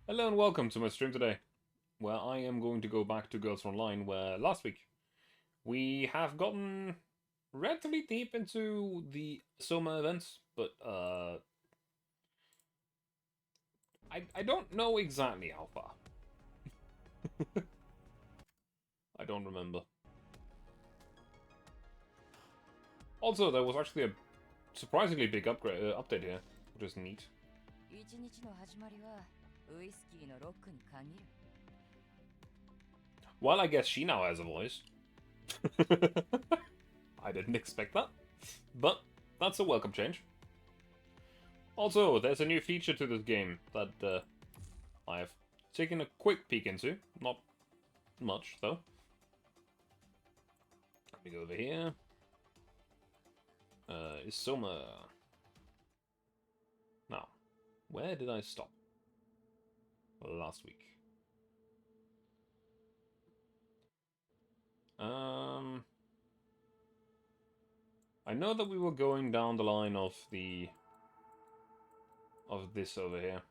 Hello and welcome to my stream today, where I am going to go back to Girls Online, where last week we have gotten relatively deep into the Isomer events, but I don't know exactly how far. I don't remember. Also, there was actually a surprisingly big update here, which is neat. Well, I guess she now has a voice. I didn't expect that, but that's a welcome change. Also, there's a new feature to this game that I've taken a quick peek into. Not much, though. Let me go over here. Isomer. Now, where did I stop? Last week. I know that we were going down the line of this over here.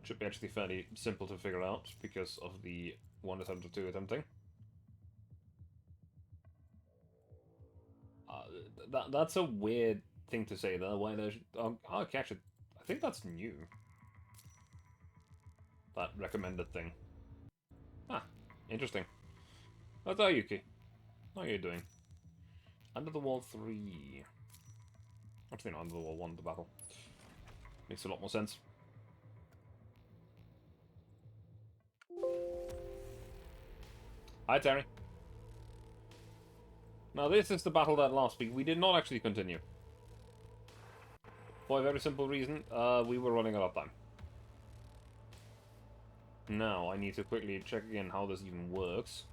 Should be actually fairly simple to figure out because of the one attempt or two attempting. That's a weird thing to say there. Why there's okay, actually, I think that's new. That recommended thing. Ah, interesting. That's Yuki. How are you doing? Under the Wall 3. Actually, not Under the Wall 1, the battle. Makes a lot more sense. Hi, Terry. Now, this is the battle that last week we did not actually continue. For a very simple reason, we were running out of time. Now, I need to quickly check again how this even works.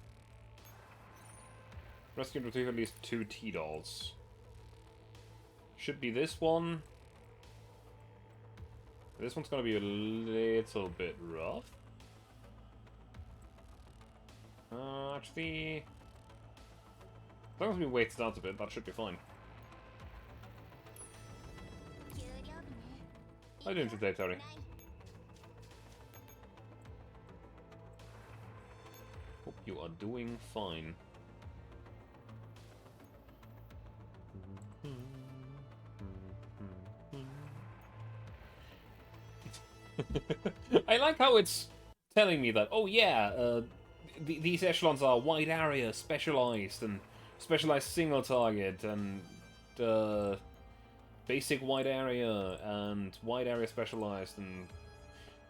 Rescue and retrieve at least 2 T-dolls. Should be this one. This one's gonna be a little bit rough. Actually... As long as we wait it out a bit, that should be fine. How are you doing today, Terry? Hope you are doing fine. I like how it's telling me that, oh yeah, these echelons are wide area, specialized, and specialized single target, and basic wide area, and wide area specialized, and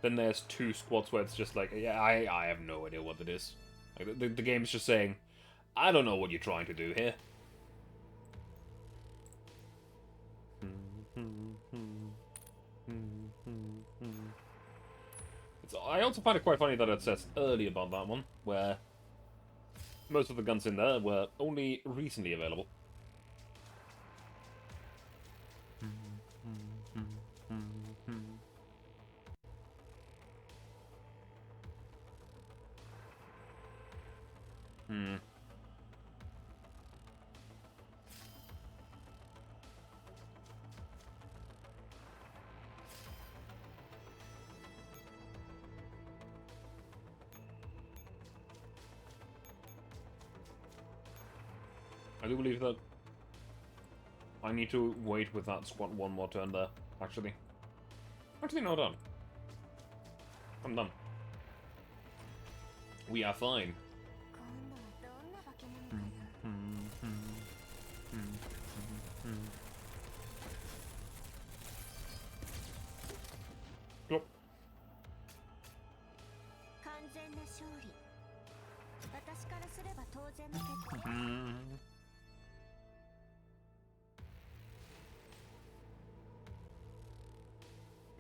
then there's 2 squads where it's just like, yeah, I have no idea what it is. Like, the game's just saying, I don't know what you're trying to do here. I also find it quite funny that it says early about that one, where most of the guns in there were only recently available. I do believe that I need to wait with that squad one more turn there, actually. Actually, no, done. I'm done. We are fine. Plop.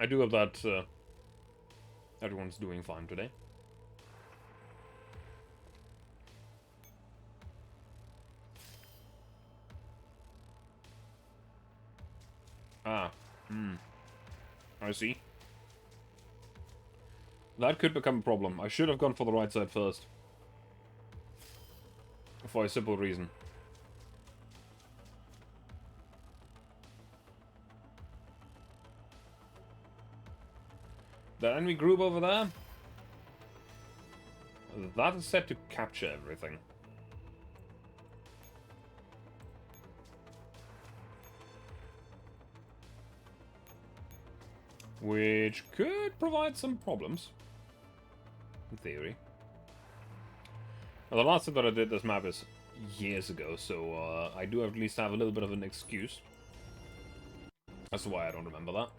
I do hope that everyone's doing fine today. Ah, I see. That could become a problem. I should have gone for the right side first. For a simple reason. That enemy group over there, that is set to capture everything. Which could provide some problems. In theory. Well, the last time that I did this map is years ago, so I do at least have a little bit of an excuse. That's why I don't remember that.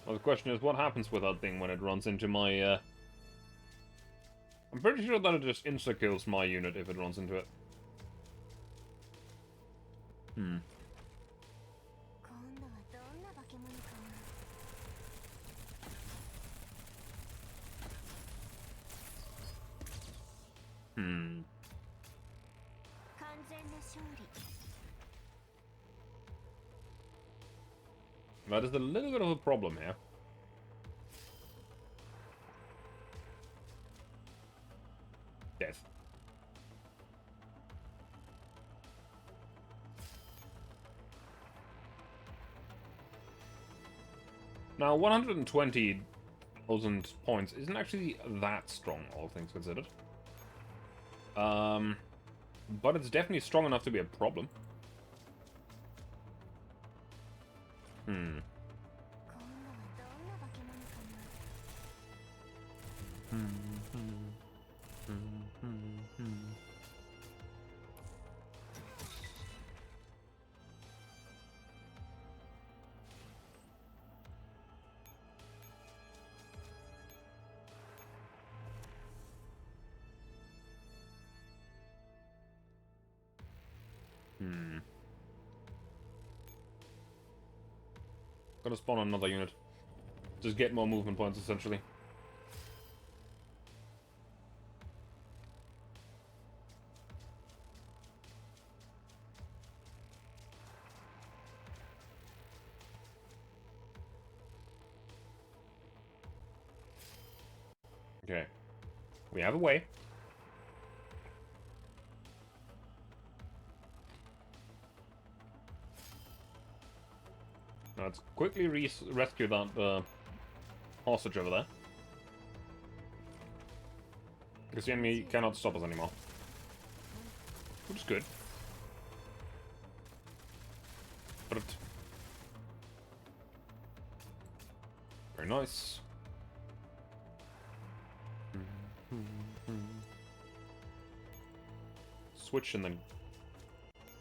Well, the question is, what happens with that thing when it runs into my, I'm pretty sure that it just insta-kills my unit if it runs into it. That is a little bit of a problem here. Death. Now, 120,000 points isn't actually that strong, all things considered. But it's definitely strong enough to be a problem. Gonna spawn another unit. Just get more movement points, essentially. Okay. We have a way. Now let's quickly rescue that hostage over there. Because the enemy cannot stop us anymore. Which is good. But very nice. Switch and then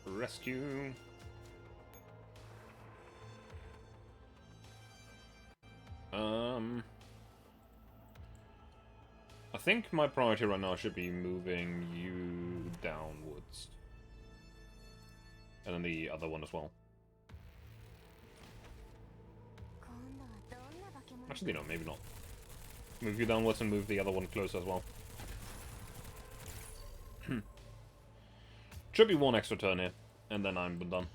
rescue. I think my priority right now should be moving you downwards. And then the other one as well. Actually, no, maybe not. Move you downwards and move the other one closer as well. Should be one extra turn here, and then I'm done.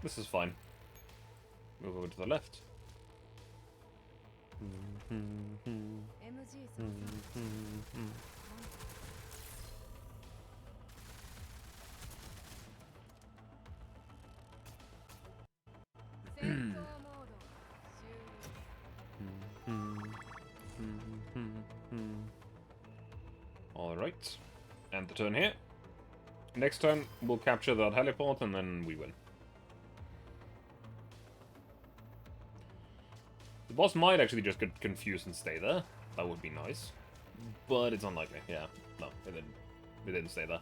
This is fine. Move over to the left. Alright. End the turn here. Next turn, we'll capture that heliport and then we win. The boss might actually just get confused and stay there. That would be nice. But it's unlikely. Yeah. No, it didn't. It didn't stay there.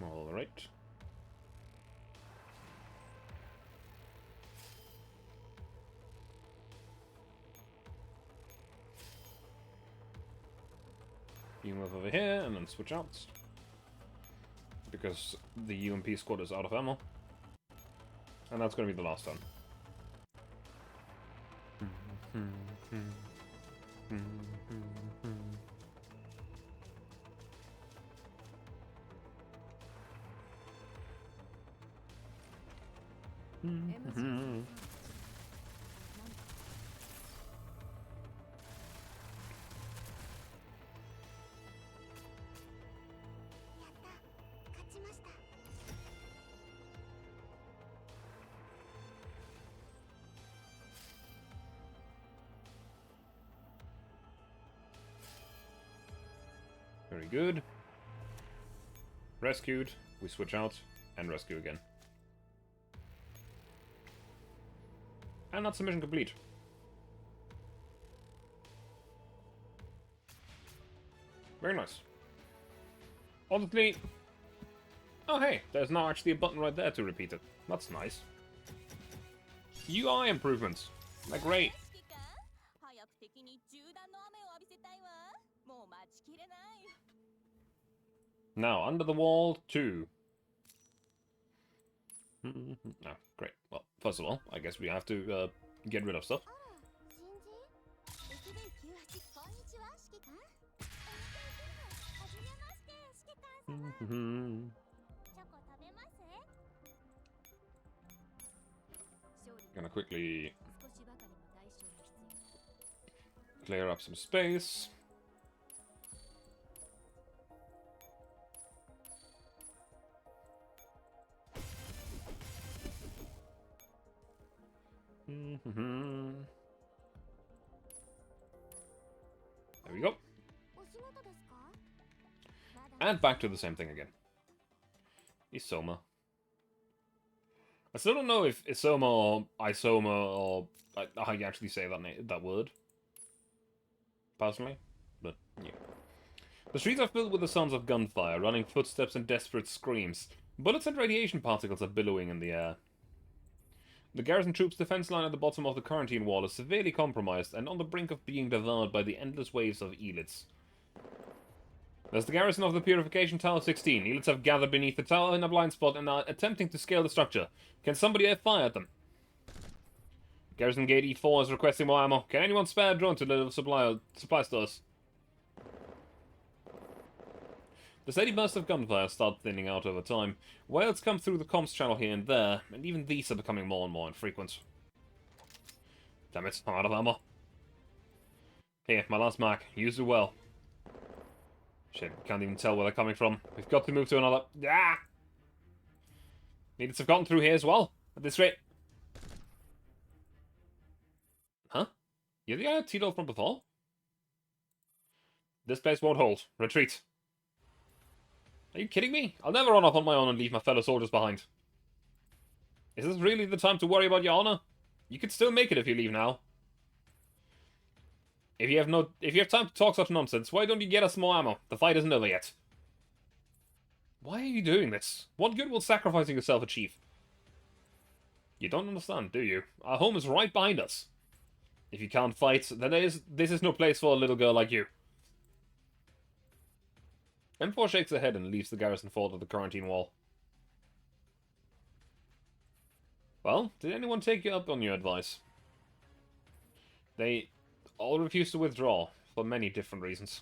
All right. You move over here and then switch out. Because the UMP squad is out of ammo. And that's going to be the last turn. Very good. Rescued. We switch out and rescue again. And that's the mission complete. Very nice. Honestly... Oh hey, there's now actually a button right there to repeat it. That's nice. UI improvements. They're great. Now, Under the Wall 2. Oh, great. Well, first of all, I guess we have to get rid of stuff. Gonna quickly clear up some space. There we go. And back to the same thing again. Isomer. I still don't know if Isomer or Isomer or how you actually say that word. Personally. But, yeah. The streets are filled with the sounds of gunfire, running footsteps and desperate screams. Bullets and radiation particles are billowing in the air. The garrison troops' defense line at the bottom of the quarantine wall is severely compromised and on the brink of being devoured by the endless waves of elites. There's the garrison of the Purification Tower 16. Elites have gathered beneath the tower in a blind spot and are attempting to scale the structure. Can somebody fire at them? Garrison Gate E4 is requesting more ammo. Can anyone spare a drone to deliver supply stores? The steady bursts of gunfire start thinning out over time. Wails come through the comms channel here and there, and even these are becoming more and more infrequent. Damn it, I'm out of ammo. Here, my last mark. Use it well. Shit, can't even tell where they're coming from. We've got to move to another... Ah! Needed to have gotten through here as well, at this rate. Huh? You're the guy at Tito from before? This place won't hold. Retreat. Are you kidding me? I'll never run off on my own and leave my fellow soldiers behind. Is this really the time to worry about your honor? You could still make it if you leave now. If you have time to talk such nonsense, why don't you get us more ammo? The fight isn't over yet. Why are you doing this? What good will sacrificing yourself achieve? You don't understand, do you? Our home is right behind us. If you can't fight, then this is no place for a little girl like you. M4 shakes her head and leaves the garrison fort at the quarantine wall. Well, did anyone take you up on your advice? They all refused to withdraw, for many different reasons.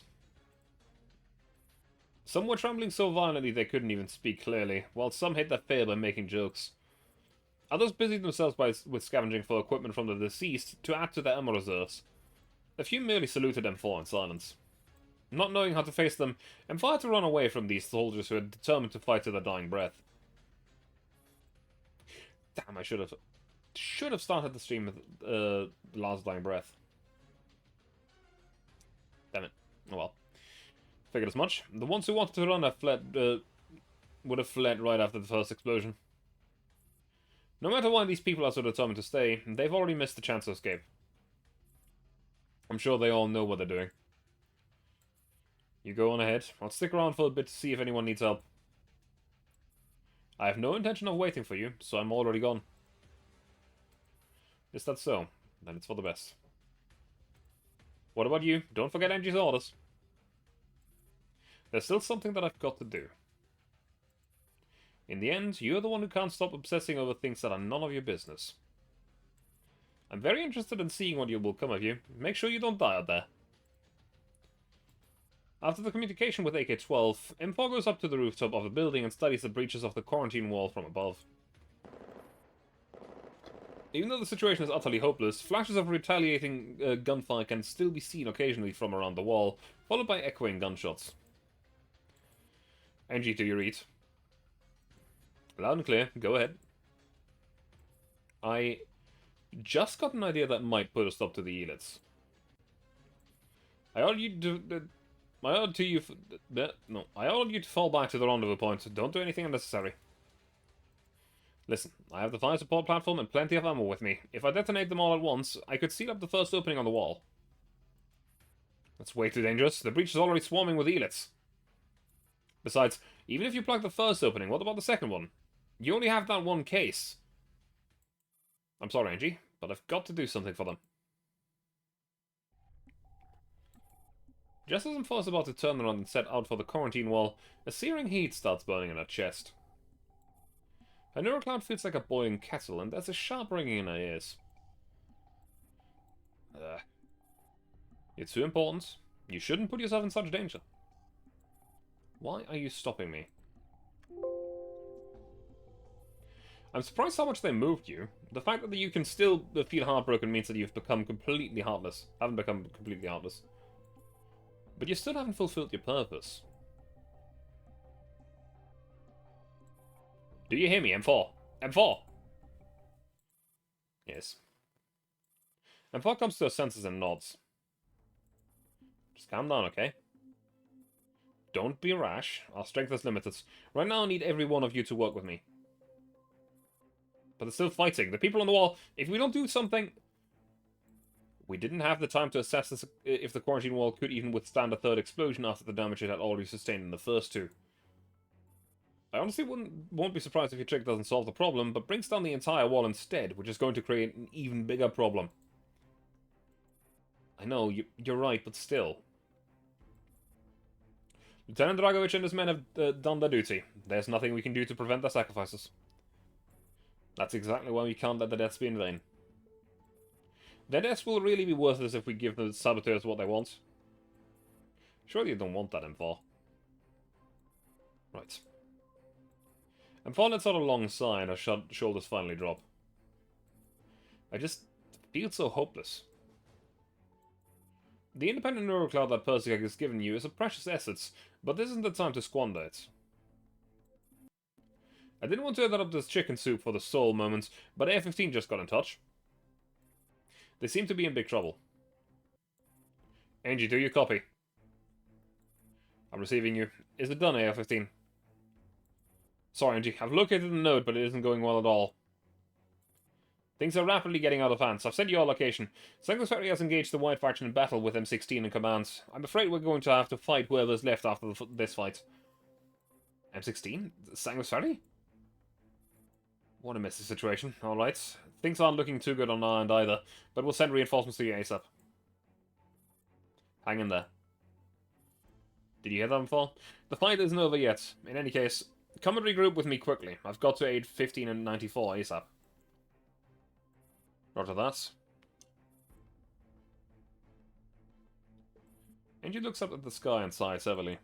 Some were trembling so violently they couldn't even speak clearly, while some hid their fear by making jokes. Others busied themselves with scavenging for equipment from the deceased to add to their ammo reserves. A few merely saluted M4 in silence. Not knowing how to face them, M4 had to run away from these soldiers who had determined to fight to their dying breath. Damn, I should have started the stream with the last dying breath. Damn it. Oh well. Figured as much. The ones who wanted to run would have fled right after the first explosion. No matter why these people are so determined to stay, they've already missed the chance to escape. I'm sure they all know what they're doing. You go on ahead. I'll stick around for a bit to see if anyone needs help. I have no intention of waiting for you, so I'm already gone. Is that so? Then it's for the best. What about you? Don't forget Angie's orders. There's still something that I've got to do. In the end, you're the one who can't stop obsessing over things that are none of your business. I'm very interested in seeing what will come of you. Make sure you don't die out there. After the communication with AK-12, M4 goes up to the rooftop of the building and studies the breaches of the quarantine wall from above. Even though the situation is utterly hopeless, flashes of retaliating gunfire can still be seen occasionally from around the wall, followed by echoing gunshots. NG, do you read? Loud and clear, go ahead. I just got an idea that might put a stop to the elites. I ordered you to fall back to the rendezvous point, so don't do anything unnecessary. Listen, I have the fire support platform and plenty of ammo with me. If I detonate them all at once, I could seal up the first opening on the wall. That's way too dangerous. The breach is already swarming with elites. Besides, even if you plug the first opening, what about the second one? You only have that one case. I'm sorry, Angie, but I've got to do something for them. Just as M4 is about to turn around and set out for the quarantine wall, a searing heat starts burning in her chest. Her neurocloud feels like a boiling kettle, and there's a sharp ringing in her ears. You're too important. You shouldn't put yourself in such danger. Why are you stopping me? I'm surprised how much they moved you. The fact that you can still feel heartbroken means that you've become completely heartless. Haven't become completely heartless. But you still haven't fulfilled your purpose. Do you hear me, M4? M4! Yes. M4 comes to her senses and nods. Just calm down, okay? Don't be rash. Our strength is limited. Right now I need every one of you to work with me. But they're still fighting. The people on the wall, if we don't do something... We didn't have the time to assess this, if the quarantine wall could even withstand a third explosion after the damage it had already sustained in the first two. I honestly won't be surprised if your trick doesn't solve the problem, but brings down the entire wall instead, which is going to create an even bigger problem. I know, you're right, but still. Lieutenant Dragovich and his men have done their duty. There's nothing we can do to prevent their sacrifices. That's exactly why we can't let the deaths be in vain. Their deaths will really be worthless if we give the saboteurs what they want. Surely you don't want that, M4. Right. M4 lets out a long sigh and her shoulders finally drop. I just feel so hopeless. The independent neurocloud that Persica has given you is a precious asset, but this isn't the time to squander it. I didn't want to interrupt this chicken soup for the soul moments, but AR-15 just got in touch. They seem to be in big trouble. Angie, do you copy? I'm receiving you. Is it done, AR-15? Sorry, Angie. I've located the node, but it isn't going well at all. Things are rapidly getting out of hand. I've sent you our location. Sanctuary has engaged the White Faction in battle with M16 in command. I'm afraid we're going to have to fight whoever's left after this fight. M16? Sanctuary? What a messy situation. Alright. Things aren't looking too good on our end either, but we'll send reinforcements to you ASAP. Hang in there. Did you hear that before? The fight isn't over yet. In any case, come and regroup with me quickly. I've got to aid 15 and 94 ASAP. Roger that. Angie looks up at the sky and sighs heavily.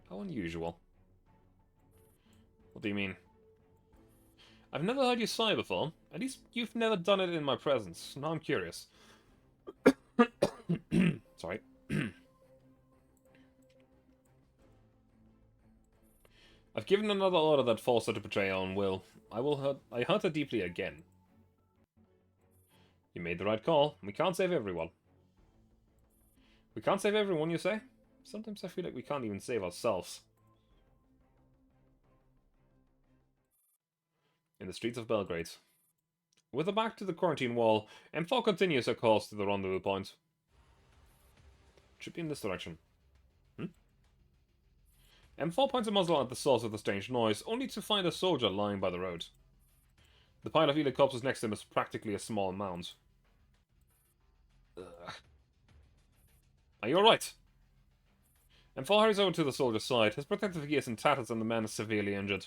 How unusual. What do you mean? I've never heard you sigh before. At least you've never done it in my presence. Now I'm curious. Sorry. I've given another order that forced her to betray her own will. I hurt her deeply again. You made the right call. We can't save everyone. We can't save everyone, you say? Sometimes I feel like we can't even save ourselves. In the streets of Belgrade. With her back to the quarantine wall, M4 continues her course to the rendezvous point. Should be in this direction. M4 points a muzzle at the source of the strange noise, only to find a soldier lying by the road. The pile of elite corpses next to him is practically a small mound. Ugh. Are you alright? M4 hurries over to the soldier's side. His protective gear is in tatters and the man is severely injured.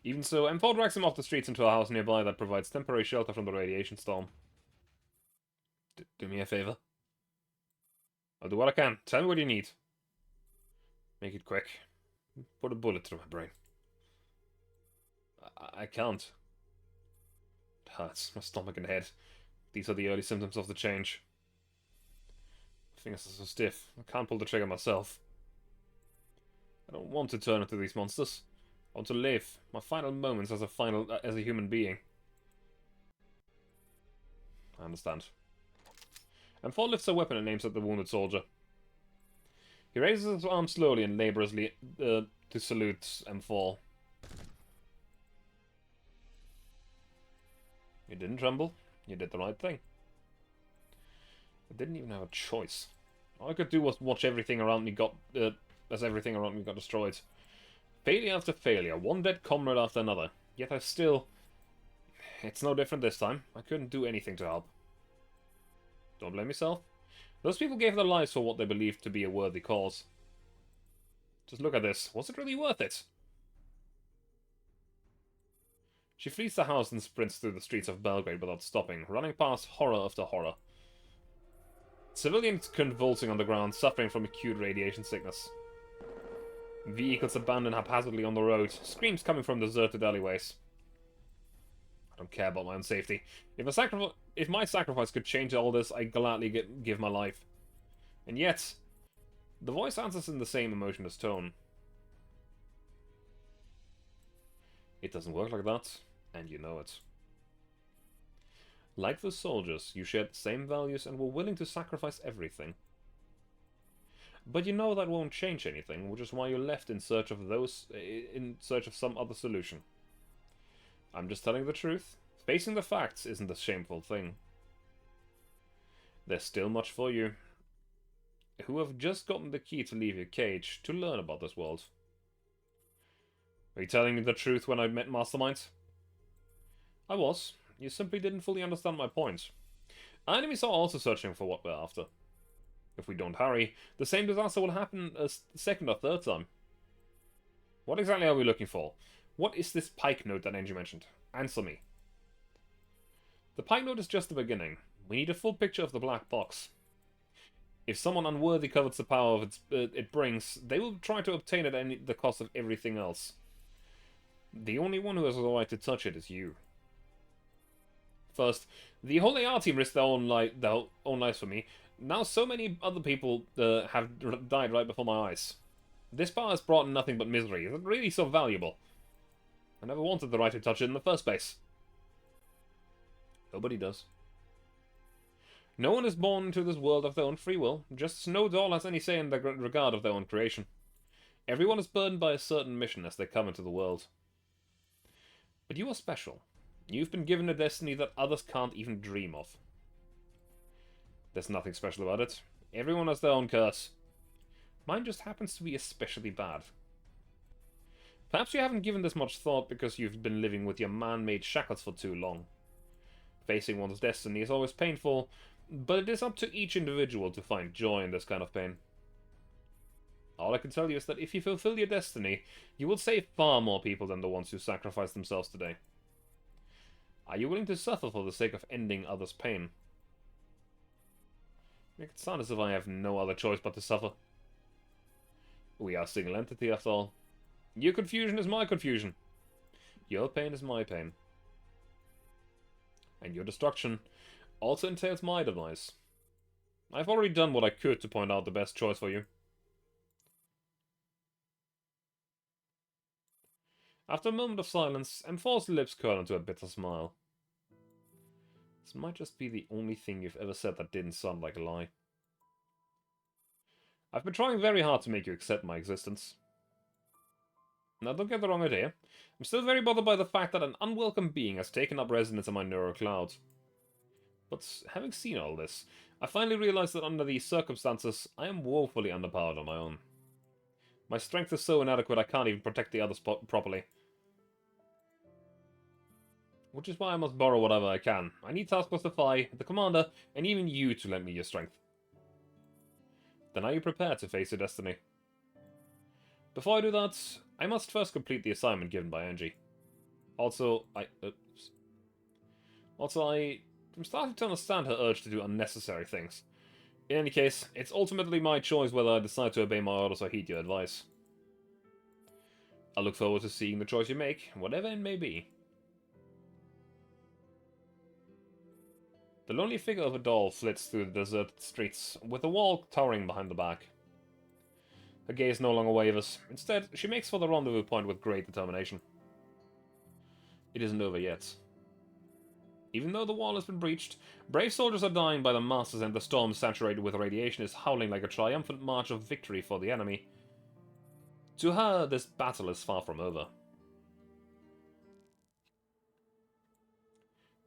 Even so, M4 drags him off the streets into a house nearby that provides temporary shelter from the radiation storm. Do me a favor. I'll do what I can. Tell me what you need. Make it quick. Put a bullet through my brain. I can't. It hurts. My stomach and head. These are the early symptoms of the change. My fingers are so stiff. I can't pull the trigger myself. I don't want to turn into these monsters. I want to live. My final moments as a human being. I understand. M4 lifts a weapon and aims at the wounded soldier. He raises his arm slowly and laboriously to salute M4. You didn't tremble. You did the right thing. I didn't even have a choice. All I could do was watch everything around me as everything around me got destroyed. Failure after failure, one dead comrade after another. Yet I still... It's no different this time. I couldn't do anything to help. Don't blame yourself. Those people gave their lives for what they believed to be a worthy cause. Just look at this. Was it really worth it? She flees the house and sprints through the streets of Belgrade without stopping, running past horror after horror. Civilians convulsing on the ground, suffering from acute radiation sickness. Vehicles abandoned haphazardly on the road, screams coming from deserted alleyways. I don't care about my own safety. If my sacrifice could change all this, I'd gladly give my life. And yet, the voice answers in the same emotionless tone. It doesn't work like that, and you know it. Like the soldiers, you shared the same values and were willing to sacrifice everything. But you know that won't change anything, which is why you left in search of some other solution. I'm just telling the truth. Facing the facts isn't a shameful thing. There's still much for you, who have just gotten the key to leave your cage, to learn about this world. Were you telling me the truth when I met Mastermind? I was. You simply didn't fully understand my point. Our enemies are also searching for what we're after. If we don't hurry, the same disaster will happen a second or third time. What exactly are we looking for? What is this pike note that Angie mentioned? Answer me. The pike note is just the beginning. We need a full picture of the black box. If someone unworthy covets the power it brings, they will try to obtain it at the cost of everything else. The only one who has the right to touch it is you. First, the whole AR team risked their own lives for me. Now so many other people have died right before my eyes. This power has brought nothing but misery. Is it really so valuable? I never wanted the right to touch it in the first place. Nobody does. No one is born into this world of their own free will, just as no doll has any say in the regard of their own creation. Everyone is burdened by a certain mission as they come into the world. But you are special. You've been given a destiny that others can't even dream of. There's nothing special about it. Everyone has their own curse. Mine just happens to be especially bad. Perhaps you haven't given this much thought because you've been living with your man-made shackles for too long. Facing one's destiny is always painful, but it is up to each individual to find joy in this kind of pain. All I can tell you is that if you fulfill your destiny, you will save far more people than the ones who sacrifice themselves today. Are you willing to suffer for the sake of ending others' pain? Make it sound as if I have no other choice but to suffer. We are a single entity after all. Your confusion is my confusion. Your pain is my pain. And your destruction also entails my demise. I've already done what I could to point out the best choice for you. After a moment of silence, M4's lips curl into a bitter smile. This might just be the only thing you've ever said that didn't sound like a lie. I've been trying very hard to make you accept my existence. Now, don't get the wrong idea. I'm still very bothered by the fact that an unwelcome being has taken up residence in my neural cloud. But having seen all this, I finally realized that under these circumstances, I am woefully underpowered on my own. My strength is so inadequate I can't even protect the others properly. Which is why I must borrow whatever I can. I need Task Force Defy, the Commander, and even you to lend me your strength. Then are you prepared to face your destiny? Before I do that, I must first complete the assignment given by Angie. Also, I'm starting to understand her urge to do unnecessary things. In any case, it's ultimately my choice whether I decide to obey my orders or heed your advice. I look forward to seeing the choice you make, whatever it may be. The lonely figure of a doll flits through the deserted streets, with a wall towering behind the back. Her gaze no longer wavers. Instead, she makes for the rendezvous point with great determination. It isn't over yet. Even though the wall has been breached, brave soldiers are dying by the masses and the storm saturated with radiation is howling like a triumphant march of victory for the enemy. To her, this battle is far from over.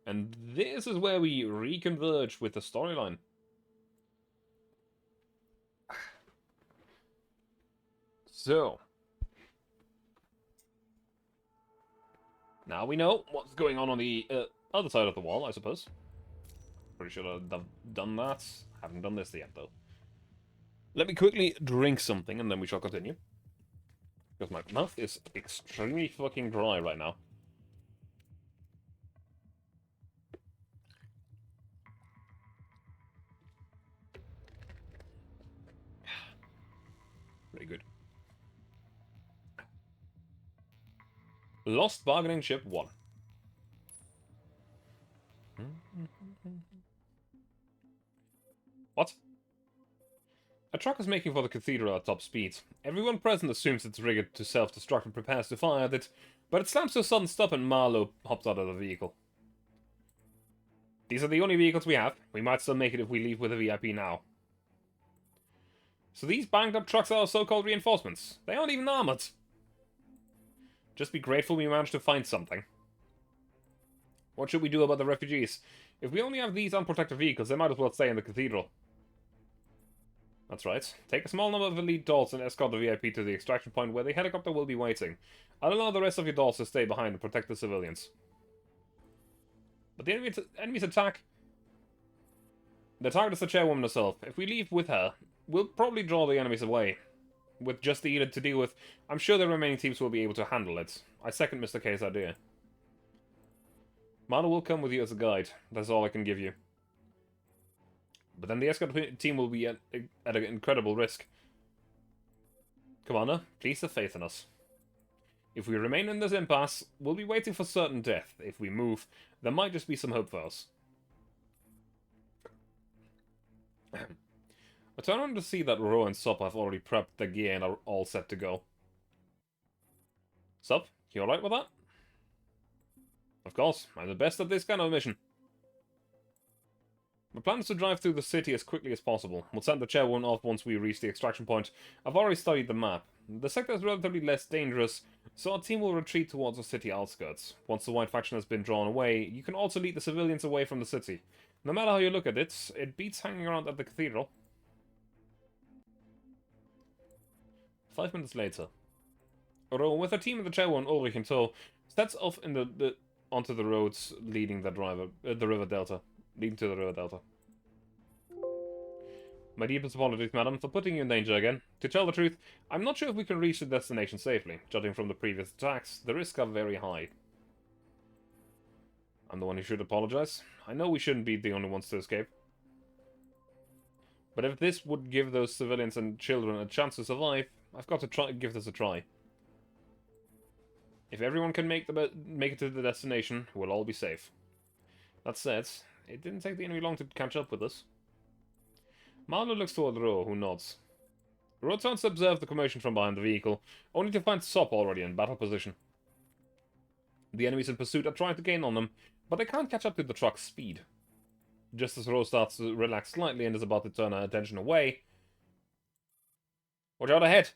And this is where we reconverge with the storyline. So, now we know what's going on the other side of the wall, I suppose. Pretty sure I've done that. Haven't done this yet, though. Let me quickly drink something, and then we shall continue. Because my mouth is extremely fucking dry right now. Pretty good. Lost Bargaining Ship 1. What? A truck is making for the cathedral at top speed. Everyone present assumes it's rigged to self-destruct and prepares to fire at it, but it slams to a sudden stop and Marlowe hops out of the vehicle. These are the only vehicles we have. We might still make it if we leave with a VIP now. So these banged up trucks are our so-called reinforcements. They aren't even armored. Just be grateful we managed to find something. What should we do about the refugees? If we only have these unprotected vehicles, they might as well stay in the cathedral. That's right. Take a small number of elite dolls and escort the VIP to the extraction point where the helicopter will be waiting. I'll allow the rest of your dolls to stay behind and protect the civilians. But the enemy's attack... The target is the chairwoman herself. If we leave with her, we'll probably draw the enemies away. With just the unit to deal with, I'm sure the remaining teams will be able to handle it. I second Mr. K's idea. Mana will come with you as a guide. That's all I can give you. But then the escort team will be at an incredible risk. Commander, please have faith in us. If we remain in this impasse, we'll be waiting for certain death. If we move, there might just be some hope for us. I turn on to see that Ro and Sop have already prepped their gear and are all set to go. Sop, you alright with that? Of course, I'm the best at this kind of mission. My plan is to drive through the city as quickly as possible. We'll send the chairwoman off once we reach the extraction point. I've already studied the map. The sector is relatively less dangerous, so our team will retreat towards the city outskirts. Once the white faction has been drawn away, you can also lead the civilians away from the city. No matter how you look at it, it beats hanging around at the cathedral. 5 minutes later. Ro, with her team and the chairwoman Ulrich in tow, sets off in onto the roads leading the river delta. Leading to the river delta. My deepest apologies, madam, for putting you in danger again. To tell the truth, I'm not sure if we can reach the destination safely. Judging from the previous attacks, the risks are very high. I'm the one who should apologize. I know we shouldn't be the only ones to escape. But if this would give those civilians and children a chance to survive, I've got to give this a try. If everyone can make it to the destination, we'll all be safe. That said, it didn't take the enemy long to catch up with us. Marlowe looks toward Ro, who nods. Ro turns to observe the commotion from behind the vehicle, only to find Sop already in battle position. The enemies in pursuit are trying to gain on them, but they can't catch up to the truck's speed. Just as Ro starts to relax slightly and is about to turn her attention away... Watch out ahead!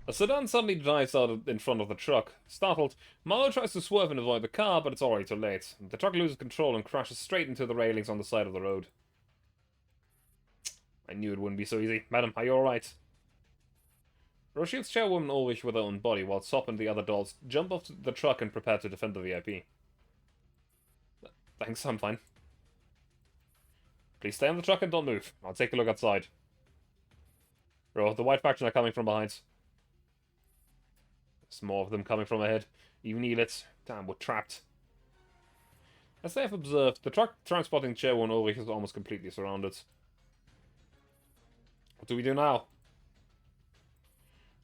A sedan suddenly drives out in front of the truck. Startled, Marlowe tries to swerve and avoid the car, but it's already too late. The truck loses control and crashes straight into the railings on the side of the road. I knew it wouldn't be so easy. Madam, are you alright? Ro shoots chairwoman Ulrich with her own body, while Sop and the other dolls jump off the truck and prepare to defend the VIP. Thanks, I'm fine. Please stay on the truck and don't move. I'll take a look outside. Bro, the white faction are coming from behind. There's more of them coming from ahead. Even Elits. Damn, we're trapped. As they have observed, the truck transporting Chewo and Ulrich is almost completely surrounded. What do we do now?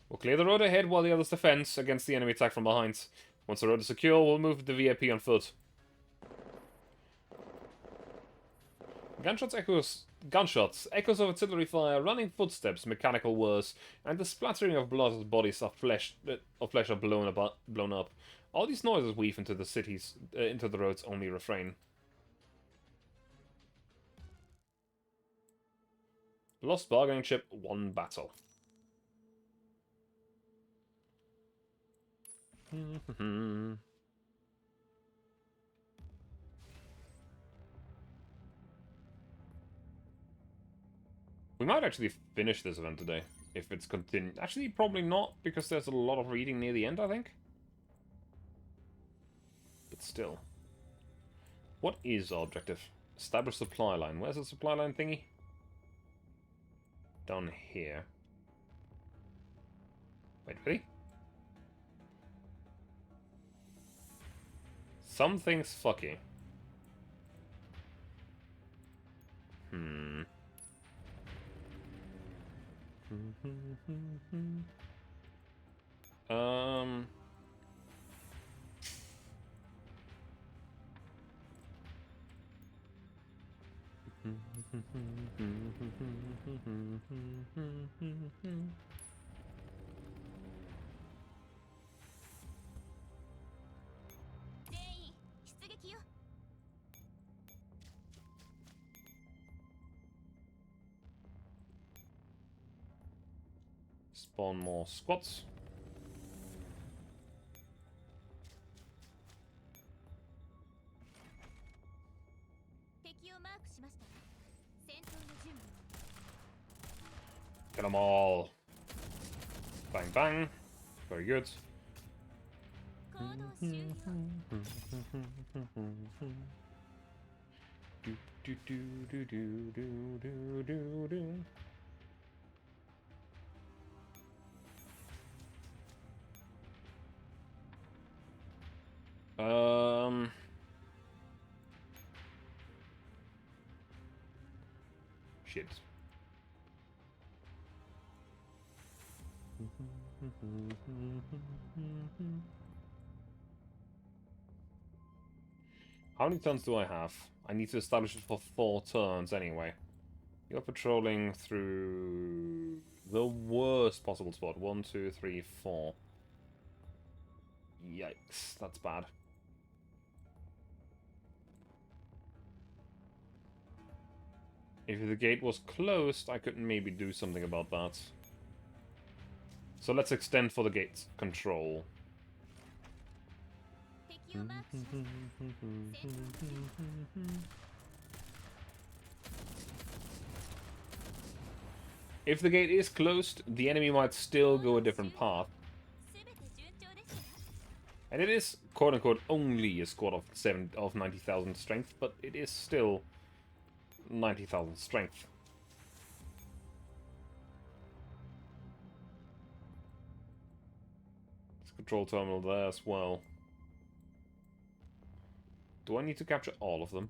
We'll clear the road ahead while the others defend against the enemy attack from behind. Once the road is secure, we'll move the VIP on foot. Gunshots, echoes of artillery fire, running footsteps, mechanical whirs, and the splattering of blood as bodies of flesh are blown up. All these noises weave into the road's only refrain. Lost bargaining chip, won battle. We might actually finish this event today, if it's continued. Actually, probably not, because there's a lot of reading near the end, I think. But still. What is our objective? Establish supply line. Where's the supply line thingy? Down here. Wait, really? Something's fucky. Spawn more squads. Get them all. Bang bang. Very good. Shit. How many turns do I have? I need to establish it for 4 turns anyway. You're patrolling through the worst possible spot. 1, 2, 3, 4. Yikes, that's bad. If the gate was closed, I could maybe do something about that. So let's extend for the gate's control. If the gate is closed, the enemy might still go a different path. And it is, quote-unquote, only a squad of 90,000 strength, but it is still 90,000 strength. There's a control terminal there as well. Do I need to capture all of them?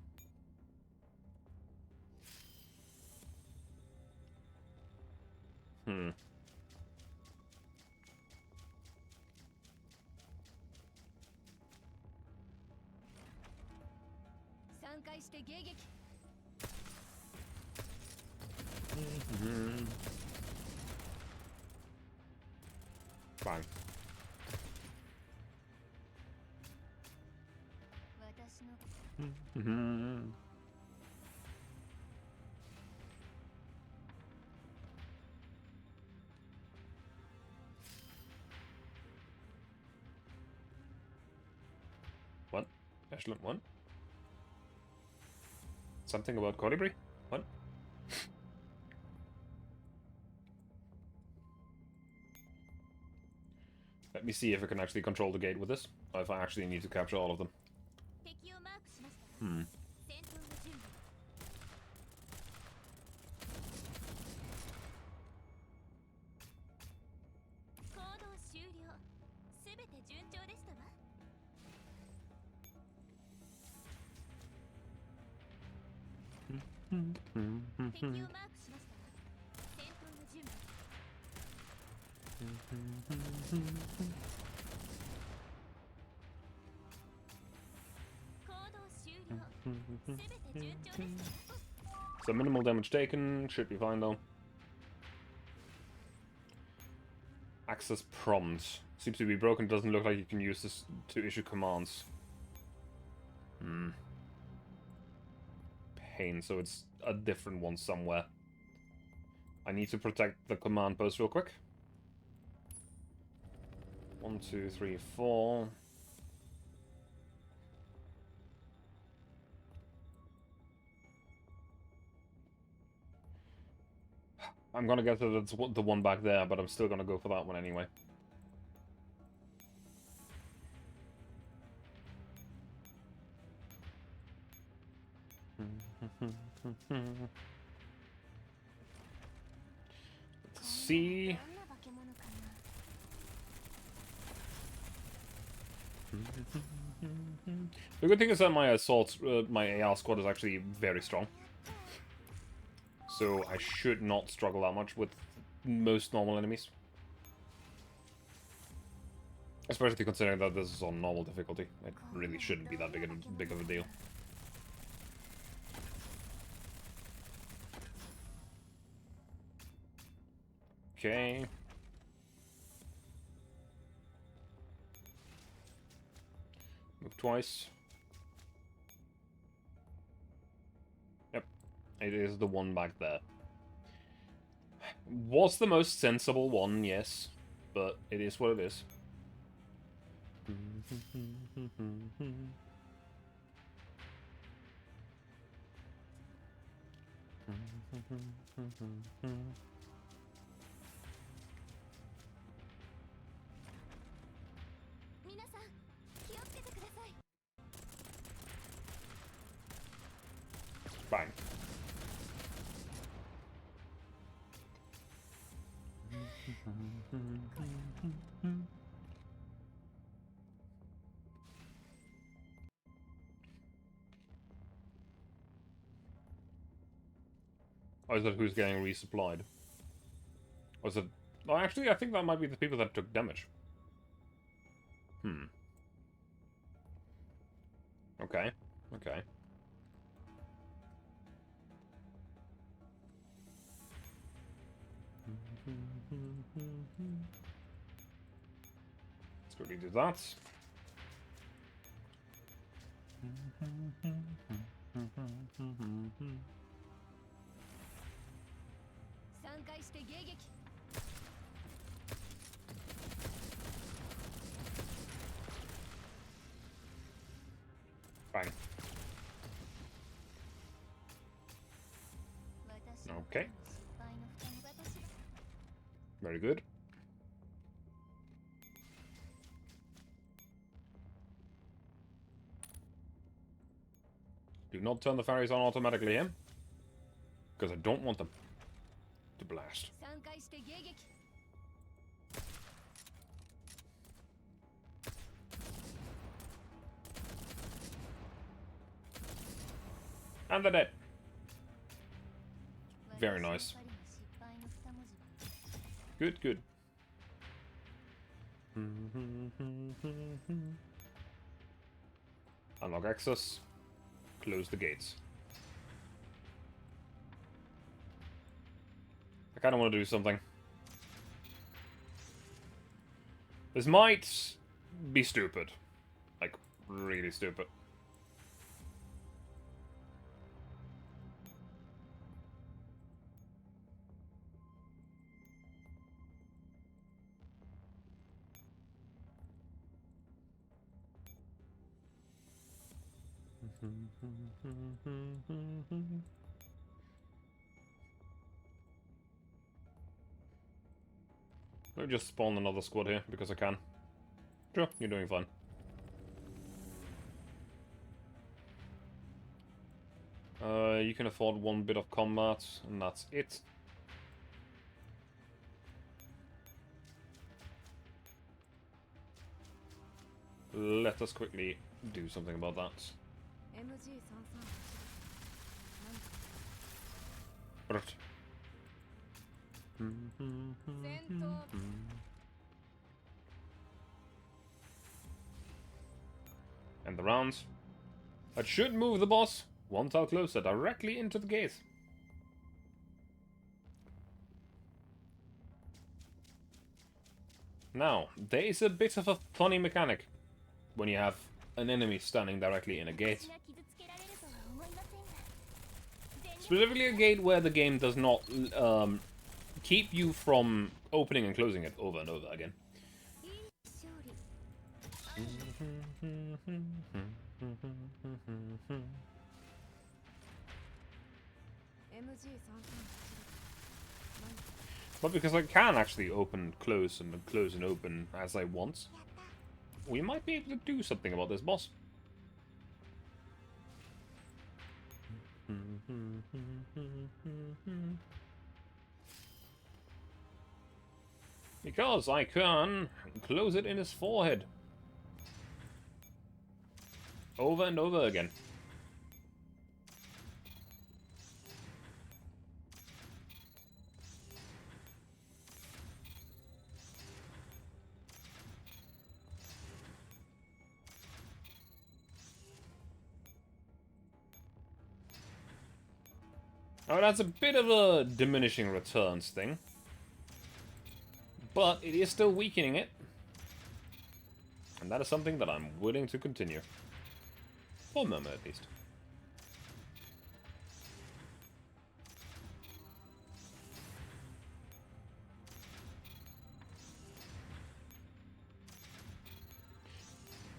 Fine. What? Echelon 1? Something about Colibri? What? Let me see if I can actually control the gate with this, or if I actually need to capture all of them. So minimal damage taken, should be fine though. Access prompt. Seems to be broken, doesn't look like you can use this to issue commands. Pain, so it's a different one somewhere. I need to protect the command post real quick. 1, 2, 3, 4. I'm gonna guess that it's the one back there, but I'm still gonna go for that one anyway. Let's see. The good thing is that my assault, my AR squad is actually very strong. So I should not struggle that much with most normal enemies. Especially considering that this is on normal difficulty. It really shouldn't be that big of a deal. Okay. Move twice. Yep. It is the one back there. Was the most sensible one, yes. But it is what it is. Bang. Or is that who's getting resupplied? Or is it... Well, actually, I think that might be the people that took damage. Okay. Okay. Let's quickly do that. Fine. Okay. Very good. Do not turn the ferries on automatically, eh? Because I don't want them to blast. And they're dead. Very nice. Good, good. Unlock access. Close the gates. I kind of want to do something. This might be stupid. Like, really stupid. Let me just spawn another squad here, because I can. Sure, you're doing fine. You can afford one bit of combat, and that's it. Let us quickly do something about that. Brut. And the rounds. That should move the boss one tile closer directly into the gate. Now, there is a bit of a funny mechanic when you have an enemy standing directly in a gate. Specifically a gate where the game does not keep you from opening and closing it over and over again. But because I can actually open, close and open as I want, we might be able to do something about this boss. Because I can close it in his forehead. Over and over again. Oh, that's a bit of a diminishing returns thing. But it is still weakening it. And that is something that I'm willing to continue. For a moment, at least.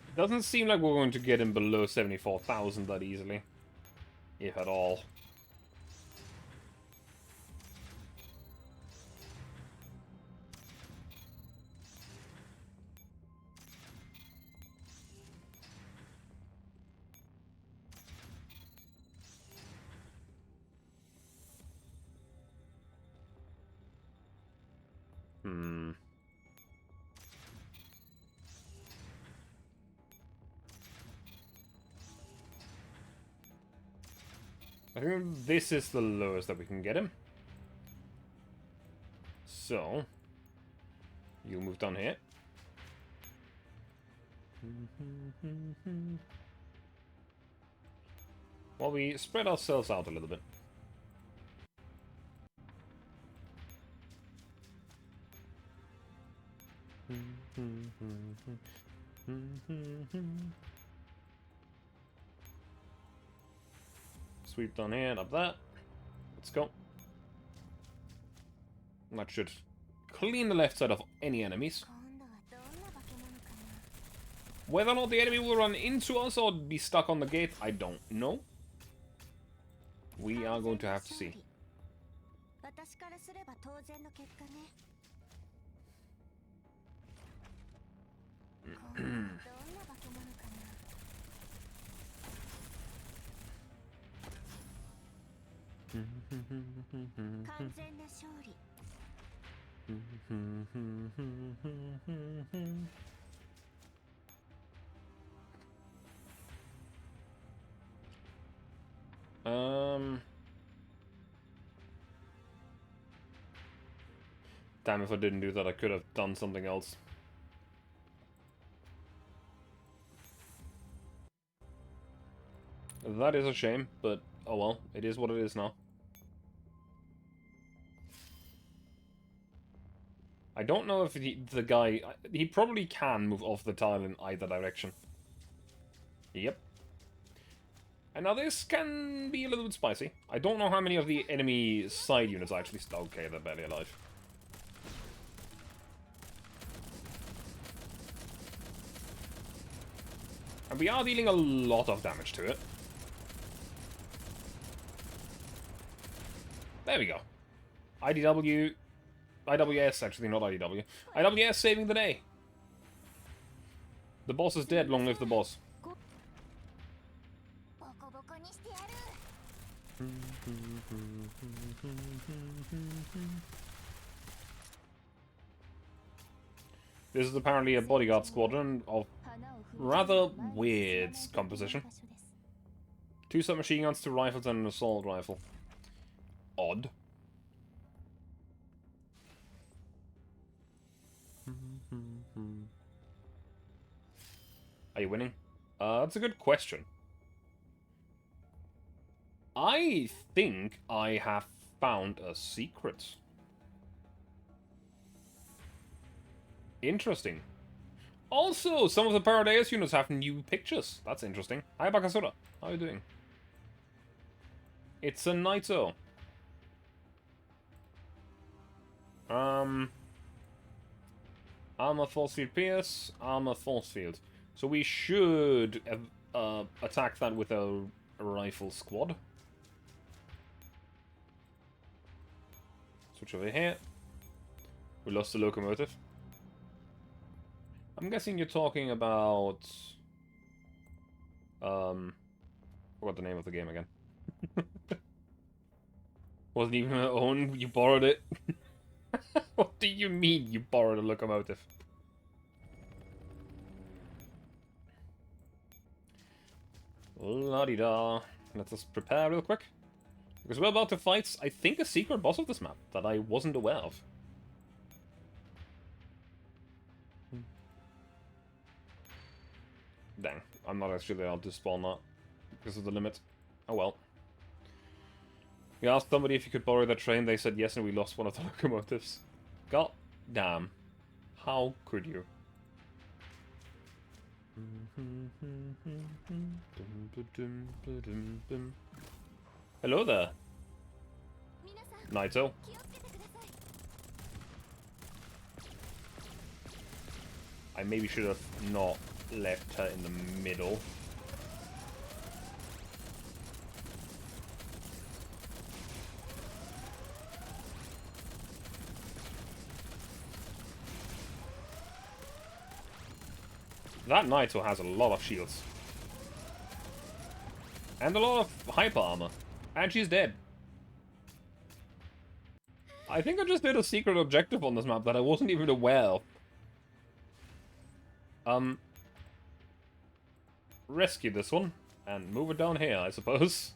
It doesn't seem like we're going to get him below 74,000 that easily. If at all. I think this is the lowest that we can get him. So, you move down here. While we spread ourselves out a little bit. Sweep down here and up that. Let's go. That should clean the left side of any enemies. Whether or not the enemy will run into us or be stuck on the gate, I don't know. We are going to have to see. Damn, if I didn't do that, I could have done something else. That is a shame, but oh well, it is what it is now. I don't know if the guy... He probably can move off the tile in either direction. Yep. And now this can be a little bit spicy. I don't know how many of the enemy side units actually... Okay, they're barely alive. And we are dealing a lot of damage to it. There we go. IDW... IWS, actually, not IDW. IWS saving the day. The boss is dead, long live the boss. This is apparently a bodyguard squadron of rather weird composition. 2 submachine guns, 2 rifles, and an assault rifle. odd. Are you winning? That's a good question. I think I have found a secret. Interesting. Also, some of the Paradeus units have new pictures. That's interesting. Hi, Bakasura. How are you doing? It's a Naito. Armor force field pierce, armor force field. So we should attack that with a rifle squad. Switch over here. We lost the locomotive. I'm guessing you're talking about... Forgot the name of the game again. Wasn't even my own, you borrowed it. What do you mean you borrowed a locomotive? La-di-da. Let us prepare real quick. Because we're about to fight, I think, a secret boss of this map that I wasn't aware of. Dang, I'm not actually allowed to spawn that because of the limit. Oh well. We asked somebody if you could borrow the train, they said yes, and we lost one of the locomotives. God damn. How could you? Hello there, Naito. I maybe should have not left her in the middle. That Naito has a lot of shields. And a lot of hyper armor. And she's dead. I think I just did a secret objective on this map that I wasn't even aware of. Rescue this one, and move it down here, I suppose.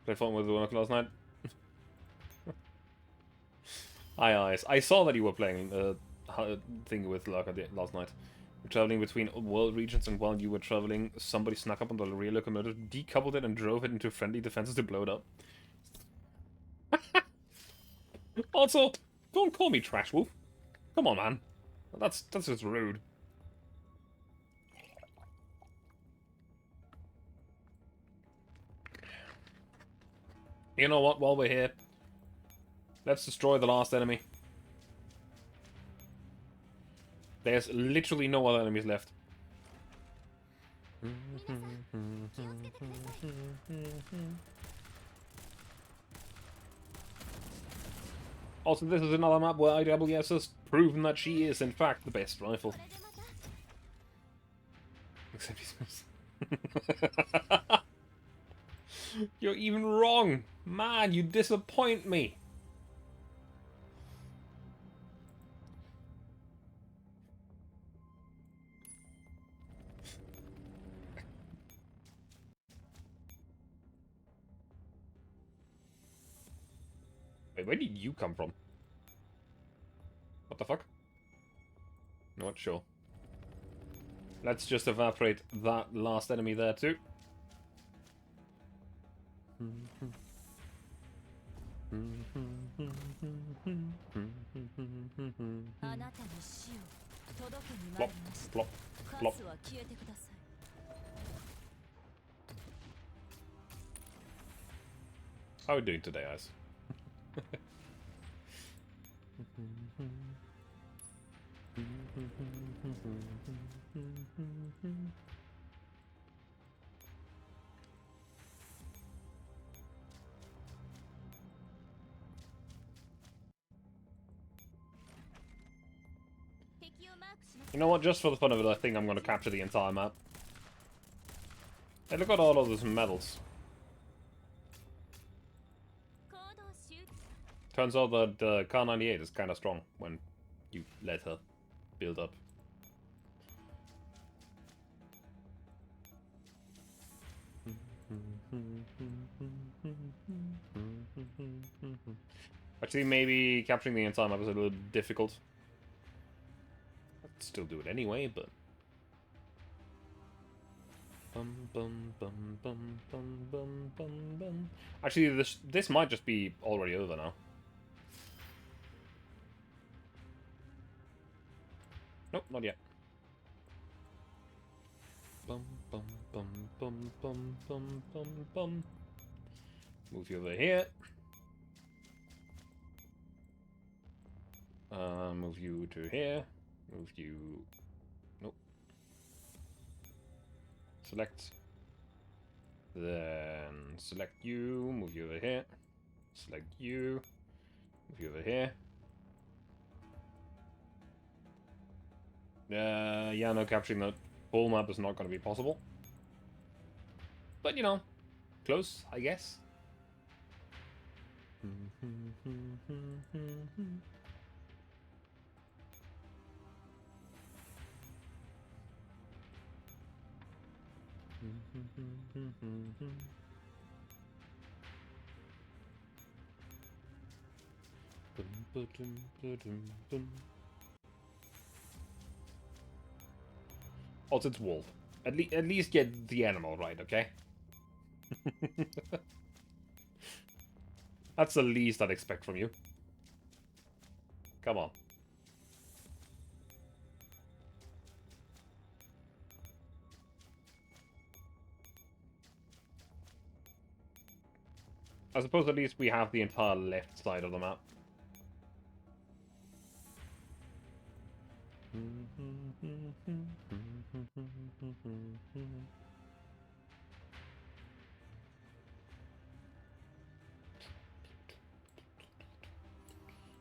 Played fun with the work last night. Hi, Eyes. I saw that you were playing thing with Lurker last night. You're traveling between world regions, and while you were traveling, somebody snuck up on the rear locomotive, decoupled it, and drove it into friendly defenses to blow it up. Also, don't call me Trash Wolf. Come on, man. That's just rude. You know what? While we're here, let's destroy the last enemy. There's literally no other enemies left. Also, this is another map where IWS has proven that she is, in fact, the best rifle. Except he's You're even wrong! Man, you disappoint me! Wait, where did you come from? What the fuck? Not sure. Let's just evaporate that last enemy there too. Plop, plop, plop. How are we doing today, guys? You know what, just for the fun of it, I think I'm going to capture the entire map. Hey, look at all of those medals. Turns out that Kar98 is kind of strong when you let her build up. Actually, maybe capturing the entire map is a little difficult. I'd still do it anyway, but... Actually, this might just be already over now. Nope, not yet. Move you over here. Move you to here. Move you... Nope. Select. Then select you. Move you over here. Select you. Move you over here. Yeah, no, capturing the whole map is not going to be possible. But, you know, close, I guess. Also, it's wolf. At least get the animal right, okay? That's the least I'd expect from you. Come on. I suppose at least we have the entire left side of the map.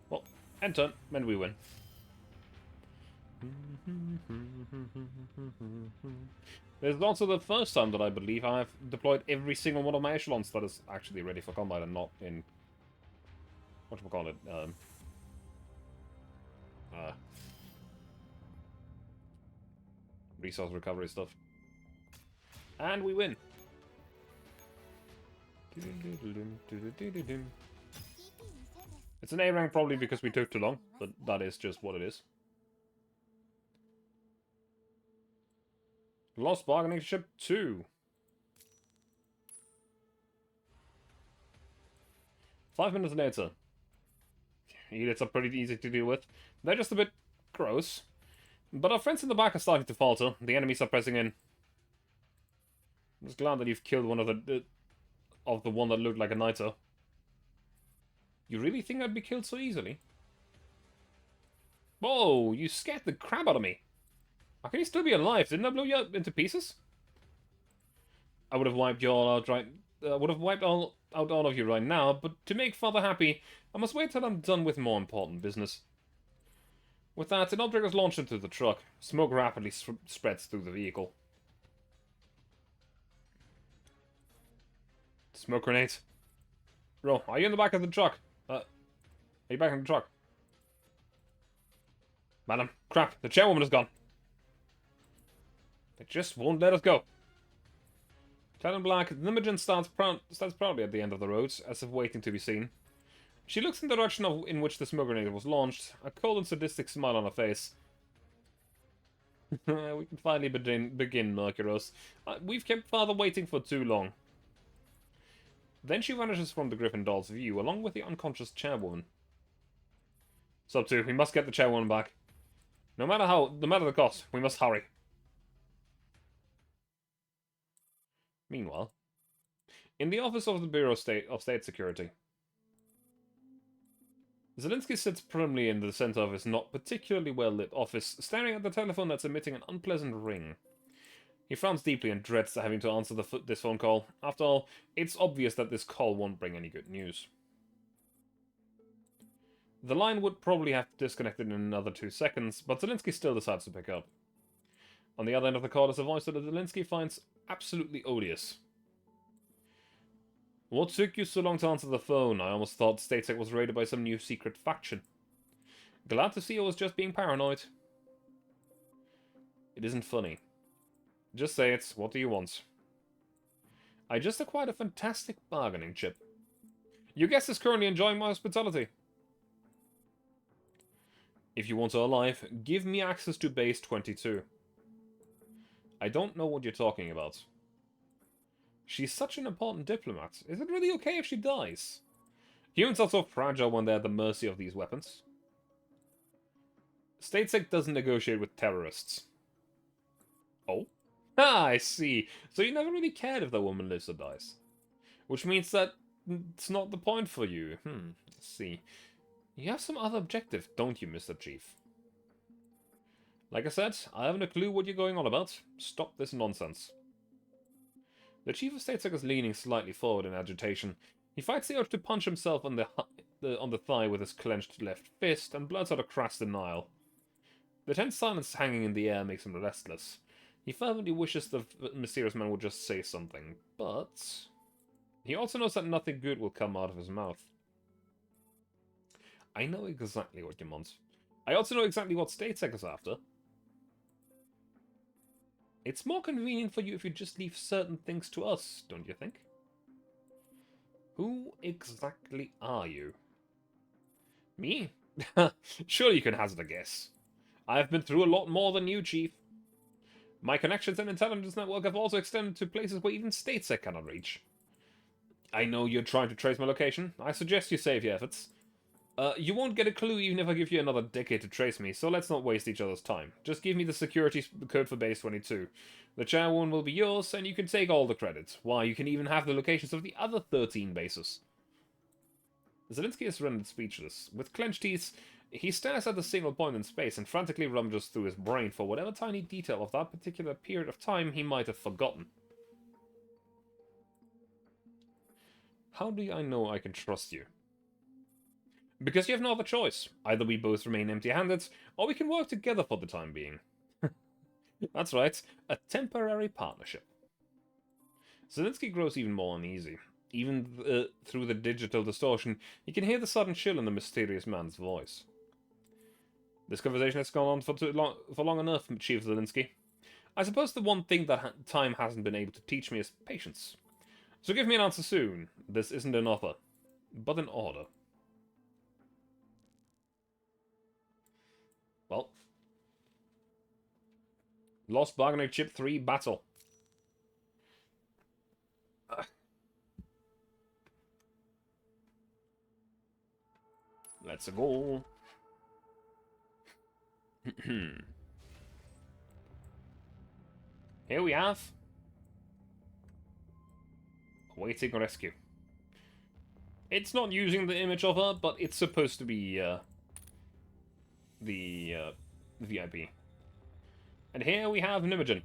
Well, end turn, then we win. This is also the first time that I believe I've deployed every single one of my echelons that is actually ready for combat and not in... whatchamacallit? Resource recovery stuff. And we win! It's an A rank probably because we took too long, but that is just what it is. Lost bargaining ship 2. 5 minutes later. Units are pretty easy to deal with. They're just a bit gross. But our friends in the back are starting to falter. The enemies are pressing in. I'm just glad that you've killed one of the one that looked like a Niter. You really think I'd be killed so easily? Whoa, you scared the crap out of me. How can you still be alive? Didn't I blow you up into pieces? I would have wiped you all out would have wiped out all of you right now, but to make Father happy, I must wait till I'm done with more important business. With that, an object is launched into the truck. Smoke rapidly spreads through the vehicle. Smoke grenades. Bro, are you in the back of the truck? Are you back in the truck? Madam, crap, the chairwoman is gone. They just won't let us go. Clad in black, the Imogen stands proudly at the end of the road, as if waiting to be seen. She looks in the direction in which the smoke grenade was launched, a cold and sadistic smile on her face. We can finally begin, Mercuros. We've kept Father waiting for too long. Then she vanishes from the Griffin doll's view, along with the unconscious chairwoman. Sub 2, we must get the chairwoman back. No matter the cost, we must hurry. Meanwhile, in the office of the Bureau of State Security, Zelensky sits primly in the center of his not particularly well-lit office, staring at the telephone that's emitting an unpleasant ring. He frowns deeply and dreads having to answer this phone call. After all, it's obvious that this call won't bring any good news. The line would probably have disconnected in another 2 seconds, but Zelensky still decides to pick up. On the other end of the call is a voice that Zelensky finds absolutely odious. What took you so long to answer the phone? I almost thought StateSec was raided by some new secret faction. Glad to see I was just being paranoid. It isn't funny. Just say it. What do you want? I just acquired a fantastic bargaining chip. Your guest is currently enjoying my hospitality. If you want her alive, give me access to base 22. I don't know what you're talking about. She's such an important diplomat. Is it really okay if she dies? Humans are so fragile when they're at the mercy of these weapons. Statesec doesn't negotiate with terrorists. Oh? Ah, I see. So you never really cared if the woman lives or dies. Which means that it's not the point for you. Let's see. You have some other objective, don't you, Mr. Chief? Like I said, I haven't a clue what you're going on about. Stop this nonsense. The Chief of Statesec is leaning slightly forward in agitation. He fights the urge to punch himself on the thigh with his clenched left fist, and blurts out a crass denial. The tense silence hanging in the air makes him restless. He fervently wishes the mysterious man would just say something, but he also knows that nothing good will come out of his mouth. I know exactly what you want. I also know exactly what Statesec is after. It's more convenient for you if you just leave certain things to us, don't you think? Who exactly are you? Me? Surely you can hazard a guess. I've been through a lot more than you, Chief. My connections and intelligence network have also extended to places where even Statesec cannot reach. I know you're trying to trace my location. I suggest you save your efforts. You won't get a clue even if I give you another decade to trace me, so let's not waste each other's time. Just give me the security code for base 22. The chairwoman will be yours, and you can take all the credit. Why, you can even have the locations of the other 13 bases. Zelensky is rendered speechless. With clenched teeth, he stares at the single point in space and frantically rummages through his brain for whatever tiny detail of that particular period of time he might have forgotten. How do I know I can trust you? Because you have no other choice. Either we both remain empty-handed, or we can work together for the time being. That's right, a temporary partnership. Zelensky grows even more uneasy. Even through the digital distortion, he can hear the sudden chill in the mysterious man's voice. This conversation has gone on for long enough, Chief Zelensky. I suppose the one thing that time hasn't been able to teach me is patience. So give me an answer soon. This isn't an offer, but an order. Well, Lost Bargaining Chip 3 battle. Let's go. Here we have awaiting rescue. It's not using the image of her, but it's supposed to be the VIP. And here we have Nimogen.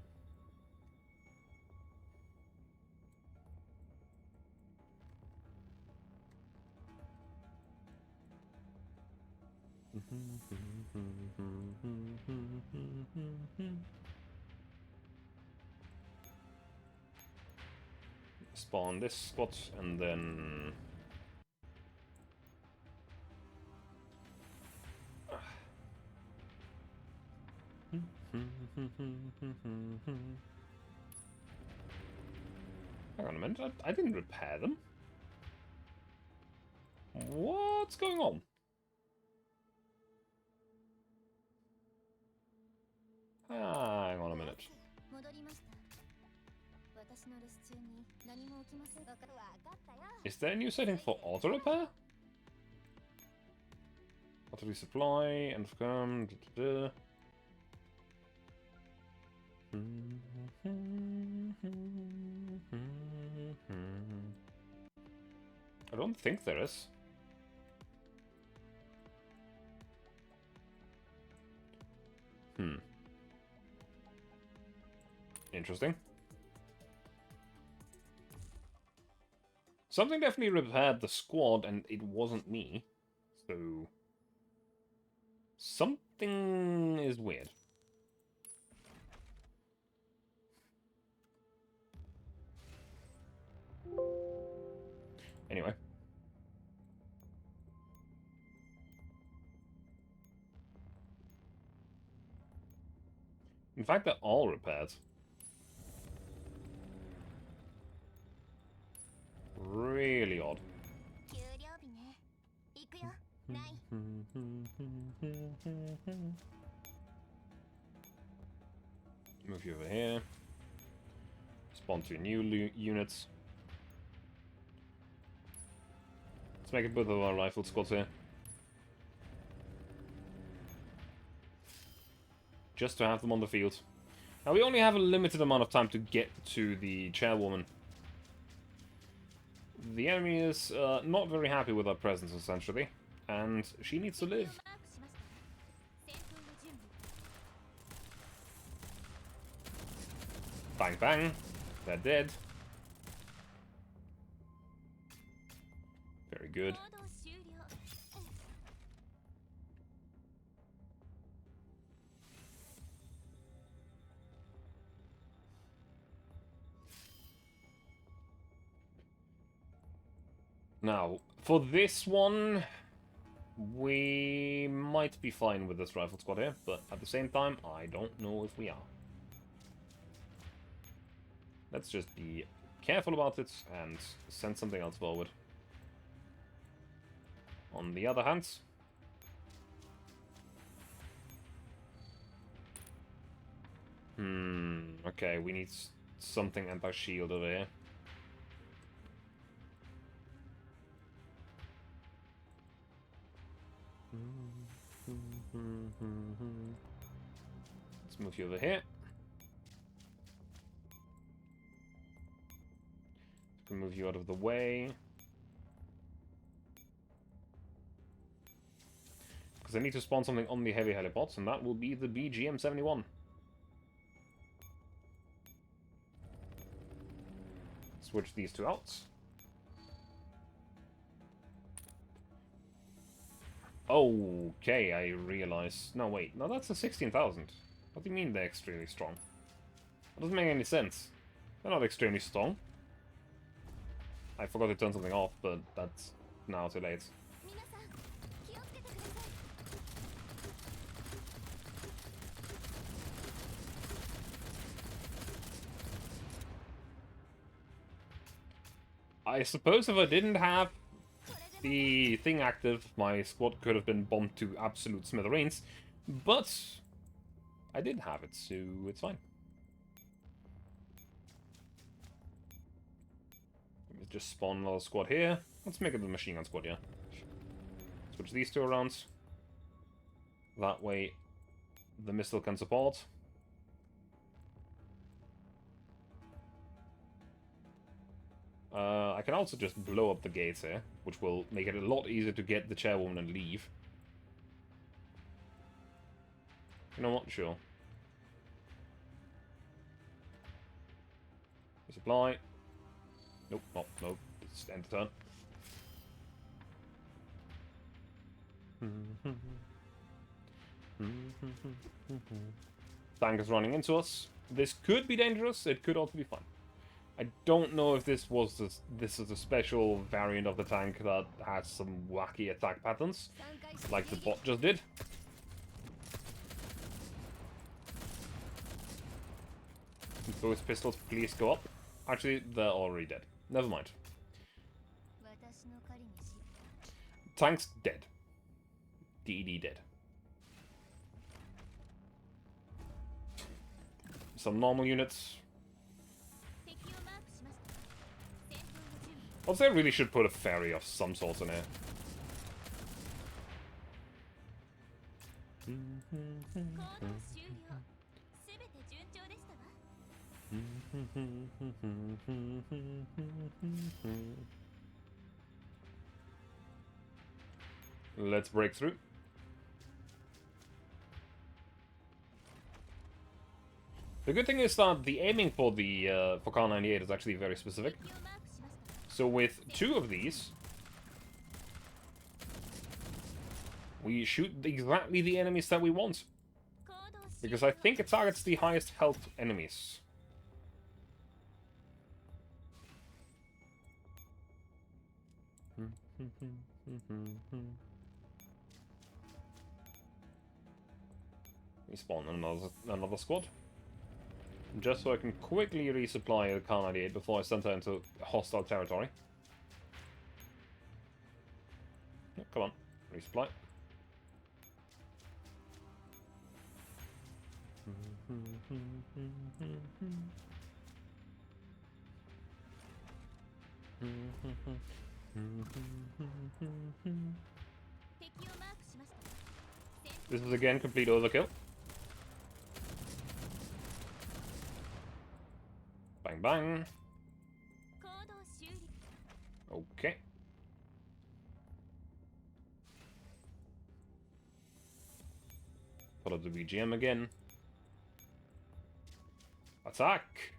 Spawn this spot and then hang on a minute, I didn't repair them. What's going on? Hang on a minute. Is there a new setting for auto repair? Auto resupply and come. I don't think there is. Interesting. Something definitely repaired the squad, and it wasn't me. So something is weird. Anyway. In fact, they're all repaired. Move you over here. Spawn 2 new units. Let's make it both of our rifle squads here. Just to have them on the field. Now, we only have a limited amount of time to get to the chairwoman. The enemy is not very happy with our presence, essentially. And she needs to live. Bang bang. They're dead. Very good. Now, for this one, we might be fine with this rifle squad here, but at the same time, I don't know if we are. Let's just be careful about it and send something else forward. On the other hand, okay, we need something anti-shield over here. Let's move you over here. Move you out of the way. Because I need to spawn something on the heavy helipods, and that will be the BGM-71. Switch these two out. Okay, I realize. No, wait. No, that's a 16,000. What do you mean they're extremely strong? That doesn't make any sense. They're not extremely strong. I forgot to turn something off, but that's now too late. I suppose if I didn't have the thing active, my squad could have been bombed to absolute smithereens, but I did have it, so it's fine. Just spawn another squad here. Let's make it the machine gun squad, yeah. Switch these two around. That way, the missile can support. I can also just blow up the gates here, which will make it a lot easier to get the chairwoman and leave. You know what? Sure. Resupply. Nope, nope. It's end turn. Tank is running into us. This could be dangerous. It could also be fun. I don't know if this is a special variant of the tank that has some wacky attack patterns, like the bot just did. Both pistols, please go up. Actually, they're already dead. Never mind. Tank's dead. DED dead. Some normal units. Also, I really should put a ferry of some sort in here. Let's break through. The good thing is that the aiming for the for Car 98 is actually very specific. So with two of these, we shoot exactly the enemies that we want. Because I think it targets the highest health enemies. We spawn another squad. Just so I can quickly resupply the Car 98 before I send her into hostile territory. Yeah, come on, resupply. This is again complete overkill. Bang bang. Okay. Put up the BGM again. Attack!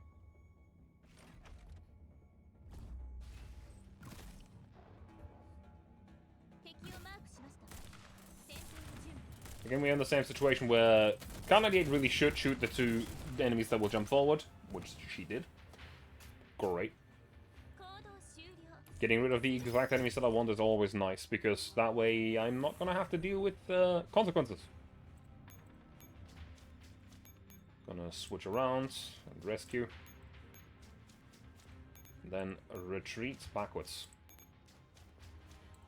Again, we're in the same situation where Carnage really should shoot the two enemies that will jump forward, which she did. Great. Getting rid of the exact enemies that I want is always nice, because that way I'm not gonna have to deal with consequences. Gonna switch around and rescue. And then retreat backwards.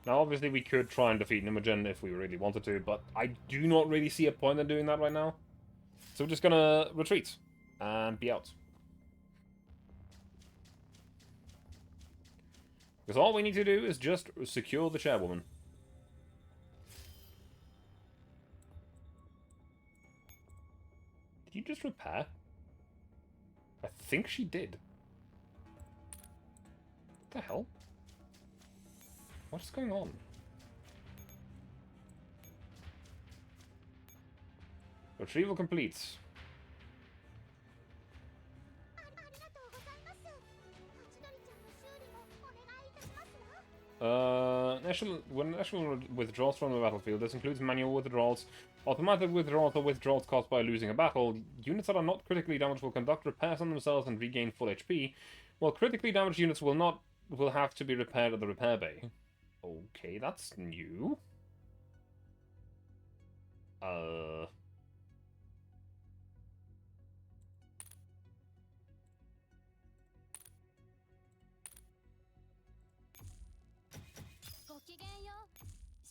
Now, obviously, we could try and defeat Imogen if we really wanted to, but I do not really see a point in doing that right now. So we're just gonna retreat and be out. Because all we need to do is just secure the chairwoman. Did you just repair? I think she did. What the hell? What's going on? Retrieval complete. When National withdraws from the battlefield, this includes manual withdrawals, automatic withdrawals, or withdrawals caused by losing a battle. Units that are not critically damaged will conduct repairs on themselves and regain full HP, while critically damaged units will have to be repaired at the repair bay. Okay, that's new.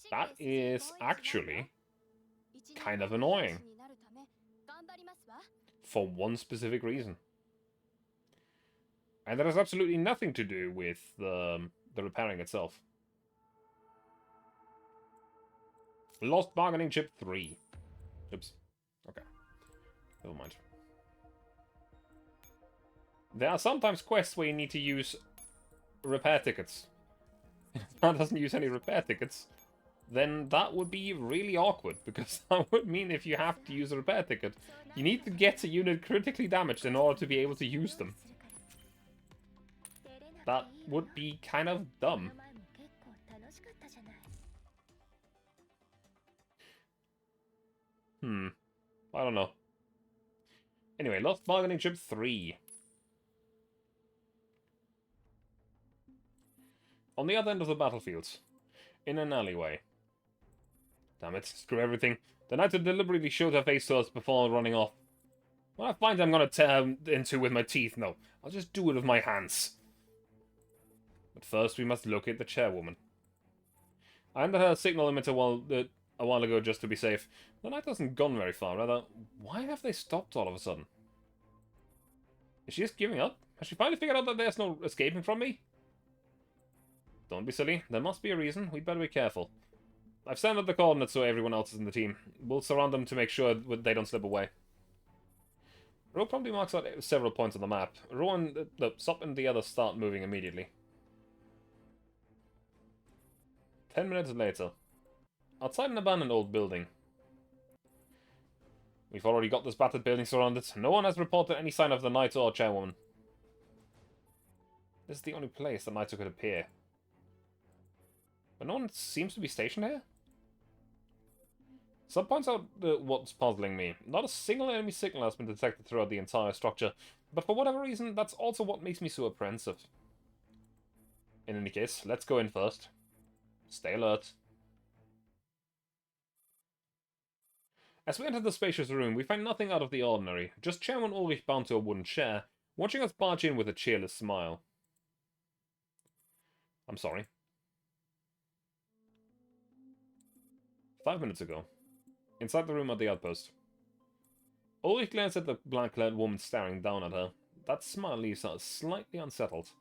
That is actually kind of annoying. For one specific reason. And that has absolutely nothing to do with the repairing itself. Lost Bargaining Chip 3. Oops. Okay. Never mind. There are sometimes quests where you need to use repair tickets. If that doesn't use any repair tickets, then that would be really awkward, because that would mean if you have to use a repair ticket, you need to get a unit critically damaged in order to be able to use them. That would be kind of dumb. I don't know. Anyway, Lost Bargaining Chip 3. On the other end of the battlefield, in an alleyway. Damn it, screw everything. The knight deliberately showed her face to us before running off. When I find I'm gonna tear into with my teeth, no, I'll just do it with my hands. But first we must locate the chairwoman. I ended her signal emitter a while ago just to be safe. The knight hasn't gone very far, rather. Why have they stopped all of a sudden? Is she just giving up? Has she finally figured out that there's no escaping from me? Don't be silly. There must be a reason. We'd better be careful. I've sent out the coordinates so everyone else is in the team. We'll surround them to make sure they don't slip away. Ro probably marks out several points on the map. Ro and Sop and the others start moving immediately. 10 minutes later. Outside an abandoned old building. We've already got this battered building surrounded. No one has reported any sign of the knight or chairwoman. This is the only place the knights could appear. But no one seems to be stationed here? Some points out what's puzzling me. Not a single enemy signal has been detected throughout the entire structure, but for whatever reason, that's also what makes me so apprehensive. In any case, let's go in first. Stay alert. As we enter the spacious room, we find nothing out of the ordinary, just Chairman Ulrich bound to a wooden chair, watching us barge in with a cheerless smile. I'm sorry. 5 minutes ago. Inside the room at the outpost. Ulrich glanced at the black-clad woman staring down at her. That smile leaves her slightly unsettled.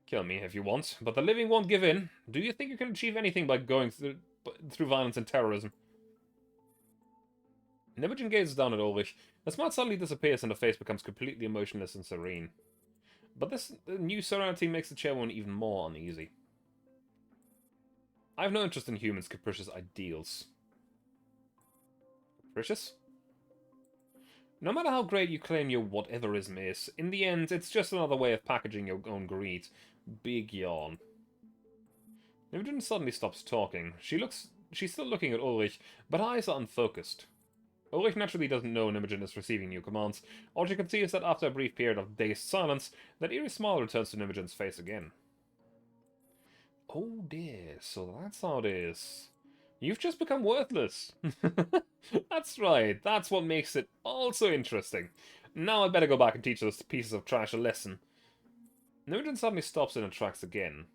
Kill me if you want, but the living won't give in. Do you think you can achieve anything by going through violence and terrorism? Imogen gazes down at Ulrich. The smile suddenly disappears and her face becomes completely emotionless and serene. But this new serenity makes the chairwoman even more uneasy. I have no interest in humans' capricious ideals. Capricious? No matter how great you claim your whateverism is, in the end, it's just another way of packaging your own greed. Big yawn. Imogen suddenly stops talking. She's still looking at Ulrich, but her eyes are unfocused. Ulrich naturally doesn't know Imogen is receiving new commands. All she can see is that after a brief period of dazed silence, that eerie smile returns to Imogen's face again. Oh dear, so that's how it is. You've just become worthless. That's right, that's what makes it all so interesting. Now I'd better go back and teach those pieces of trash a lesson. Imogen suddenly stops in her tracks again.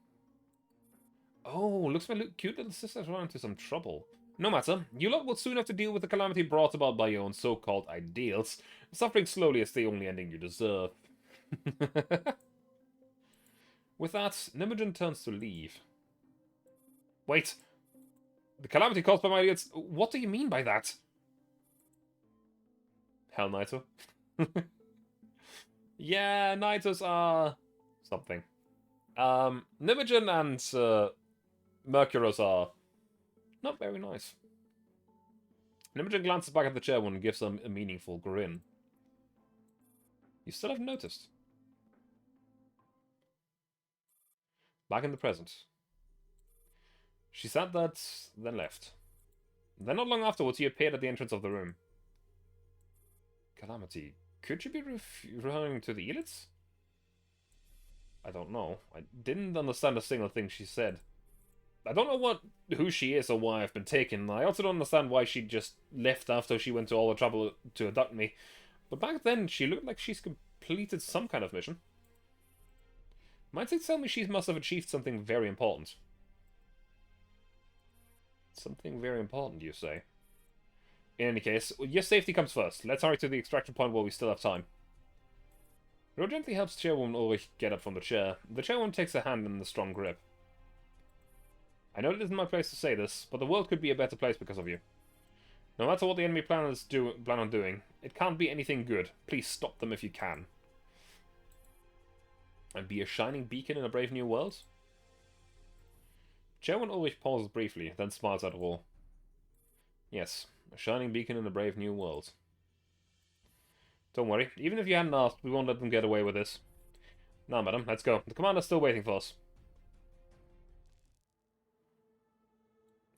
Oh, looks like my cute little sister's run into some trouble. No matter, you lot will soon have to deal with the calamity brought about by your own so-called ideals. Suffering slowly is the only ending you deserve. With that, Imogen turns to leave. Wait! The calamity caused by my ideas... What do you mean by that? Hell, Naito. Yeah, Naitos are... something. Imogen and Mercuros are not very nice. Imogen glances back at the chairwoman and gives them a meaningful grin. You still haven't noticed. Back in the present. She said that, then left. Then not long afterwards, he appeared at the entrance of the room. Calamity, could you be referring to the Elits? I don't know. I didn't understand a single thing she said. I don't know who she is or why I've been taken. I also don't understand why she just left after she went to all the trouble to abduct me. But back then, she looked like she's completed some kind of mission. Might they tell me she must have achieved something very important? Something very important, you say? In any case, your safety comes first. Let's hurry to the extraction point while we still have time. Ro gently helps Chairwoman Ulrich get up from the chair. The chairwoman takes her hand in a strong grip. I know it isn't my place to say this, but the world could be a better place because of you. No matter what the enemy plan on doing, it can't be anything good. Please stop them if you can. And be a shining beacon in a brave new world? Chairwoman Ulrich pauses briefly, then smiles at Ro. Yes, a shining beacon in a brave new world. Don't worry, even if you hadn't asked, we won't let them get away with this. Now, madam, let's go. The commander's still waiting for us.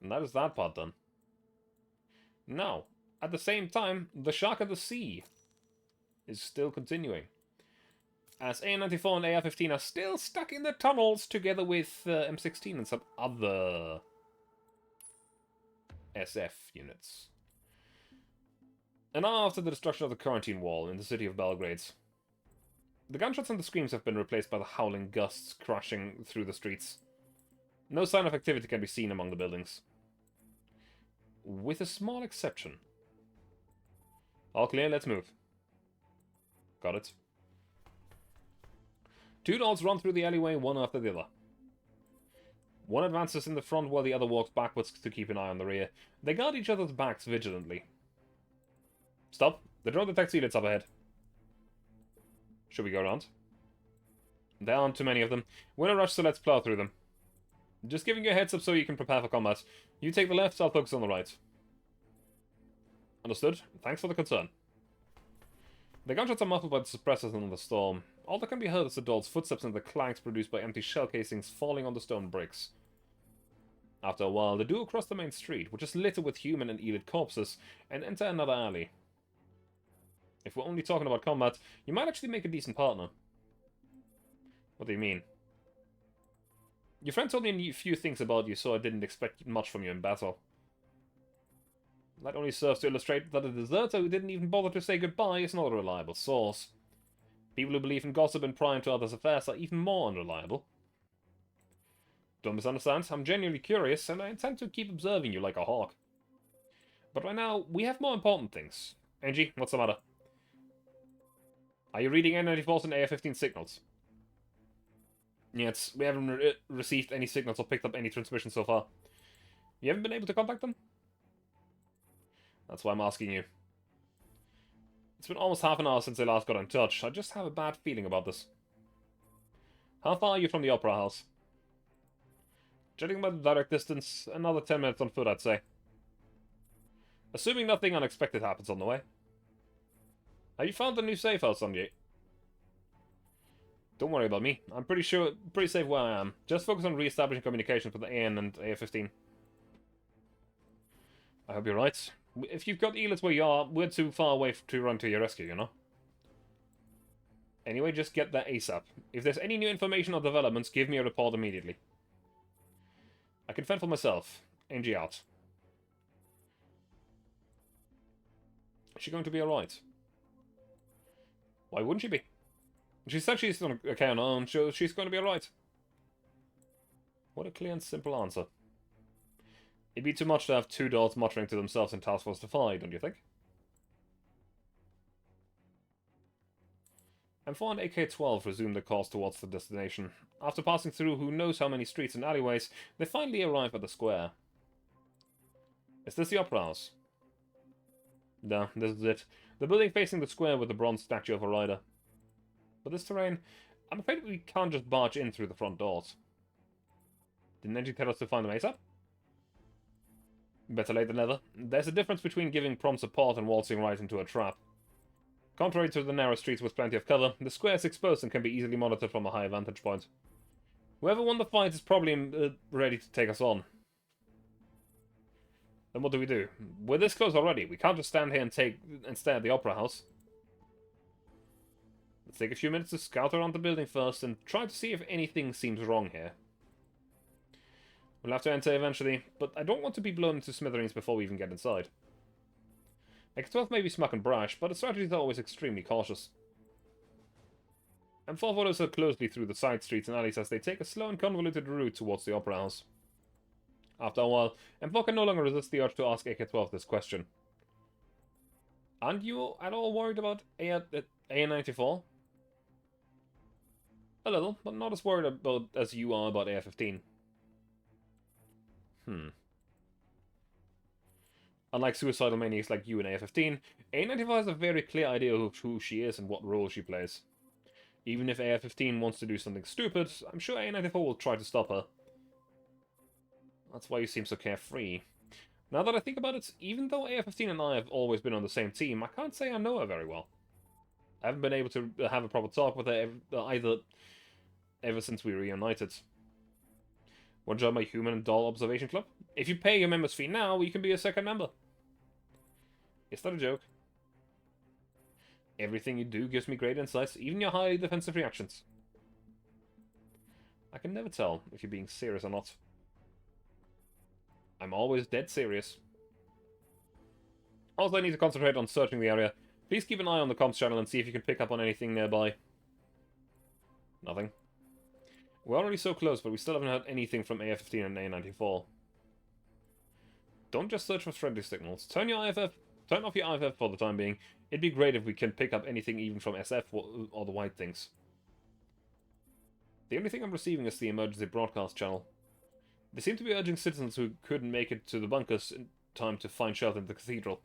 And that is that part done. Now, at the same time, the Shark of the Sea is still continuing. As A94 and AR-15 are still stuck in the tunnels together with M16 and some other SF units. An hour after the destruction of the quarantine wall in the city of Belgrade, the gunshots and the screams have been replaced by the howling gusts crashing through the streets. No sign of activity can be seen among the buildings. With a small exception. All clear, let's move. Got it. Two dolls run through the alleyway, one after the other. One advances in the front while the other walks backwards to keep an eye on the rear. They guard each other's backs vigilantly. Stop. The drone detects Elits up ahead. Should we go around? There aren't too many of them. We're in a rush, so let's plow through them. Just giving you a heads up so you can prepare for combat. You take the left, I'll focus on the right. Understood. Thanks for the concern. The gunshots are muffled by the suppressors and the storm. All that can be heard is the doll's footsteps and the clanks produced by empty shell casings falling on the stone bricks. After a while, they do cross the main street, which is littered with human and Elite corpses, and enter another alley. If we're only talking about combat, you might actually make a decent partner. What do you mean? Your friend told me a few things about you, so I didn't expect much from you in battle. That only serves to illustrate that a deserter who didn't even bother to say goodbye is not a reliable source. People who believe in gossip and pry into others' affairs are even more unreliable. Don't misunderstand, I'm genuinely curious, and I intend to keep observing you like a hawk. But right now, we have more important things. Angie, what's the matter? Are you reading N94's and AF-15 signals? Yes, we haven't received any signals or picked up any transmission so far. You haven't been able to contact them? That's why I'm asking you. It's been almost half an hour since they last got in touch. I just have a bad feeling about this. How far are you from the Opera House? Judging by the direct distance, another 10 minutes on foot, I'd say. Assuming nothing unexpected happens on the way. Have you found the new safe house on yet? Don't worry about me. I'm pretty safe where I am. Just focus on re-establishing communication with the AN and AF-15. I hope you're right. If you've got Elis where you are, we're too far away to run to your rescue, you know? Anyway, just get that ASAP. If there's any new information or developments, give me a report immediately. I can fend for myself. Angie out. Is she going to be alright? Why wouldn't she be? She said she's okay on her own, so she's going to be alright. What a clear and simple answer. It'd be too much to have two dolls muttering to themselves in Task Force Defy, don't you think? M4 and AK-12 resumed their course towards the destination. After passing through who knows how many streets and alleyways, they finally arrive at the square. Is this the Opera House? No, this is it. The building facing the square with the bronze statue of a rider. But this terrain, I'm afraid we can't just barge in through the front doors. Didn't Angie tell us to find them ASAP? Better late than never. There's a difference between giving prompt support and waltzing right into a trap. Contrary to the narrow streets with plenty of cover, the square is exposed and can be easily monitored from a high vantage point. Whoever won the fight is probably ready to take us on. Then what do? We're this close already. We can't just stand here and stare at the Opera House. Let's take a few minutes to scout around the building first and try to see if anything seems wrong here. We'll have to enter eventually, but I don't want to be blown into smithereens before we even get inside. X-12 may be smug and brash, but its strategies are always extremely cautious. M4 follows her closely through the side streets and alleys as they take a slow and convoluted route towards the Opera House. After a while, M4 can no longer resist the urge to ask AK-12 this question. Aren't you at all worried about AN-94? A little, but not as worried about as you are about AR-15. Unlike suicidal maniacs like you and AR-15, AN-94 has a very clear idea of who she is and what role she plays. Even if AR-15 wants to do something stupid, I'm sure AN-94 will try to stop her. That's why you seem so carefree. Now that I think about it, even though AR-15 and I have always been on the same team, I can't say I know her very well. I haven't been able to have a proper talk with her ever since we reunited. Want to join my human and doll observation club? If you pay your member's fee now, you can be a second member. Is that a joke? Everything you do gives me great insights, even your highly defensive reactions. I can never tell if you're being serious or not. I'm always dead serious. Also, I need to concentrate on searching the area. Please keep an eye on the comms channel and see if you can pick up on anything nearby. Nothing. We're already so close, but we still haven't heard anything from AF-15 and A-94. Don't just search for friendly signals. Turn off your IFF for the time being. It'd be great if we can pick up anything even from SF or the white things. The only thing I'm receiving is the emergency broadcast channel. They seem to be urging citizens who couldn't make it to the bunkers in time to find shelter in the cathedral.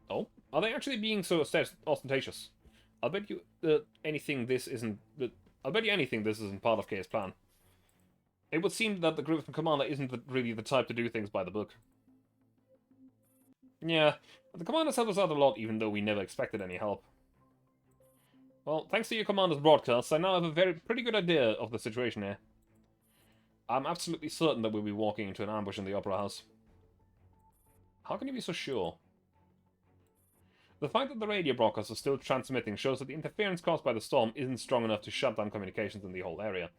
Oh? Are they actually being so ostentatious? I'll bet you anything this isn't part of K's plan. It would seem that the Griffin Commander isn't really the type to do things by the book. Yeah, but the Commander's helped us out a lot, even though we never expected any help. Well, thanks to your Commander's broadcasts, I now have a pretty good idea of the situation here. I'm absolutely certain that we'll be walking into an ambush in the Opera House. How can you be so sure? The fact that the radio broadcasts are still transmitting shows that the interference caused by the storm isn't strong enough to shut down communications in the whole area.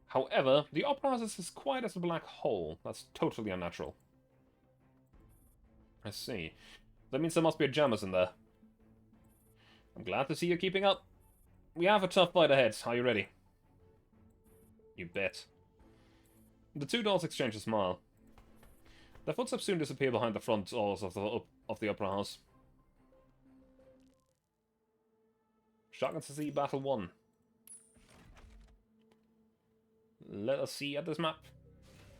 However, the Opera House is as quiet as a black hole. That's totally unnatural. I see. That means there must be jammers in there. I'm glad to see you're keeping up. We have a tough fight ahead. Are you ready? You bet. The two dolls exchange a smile. Their footsteps soon disappear behind the front doors of the of the Opera House. Shotgun to see Battle 1. Let us see at this map.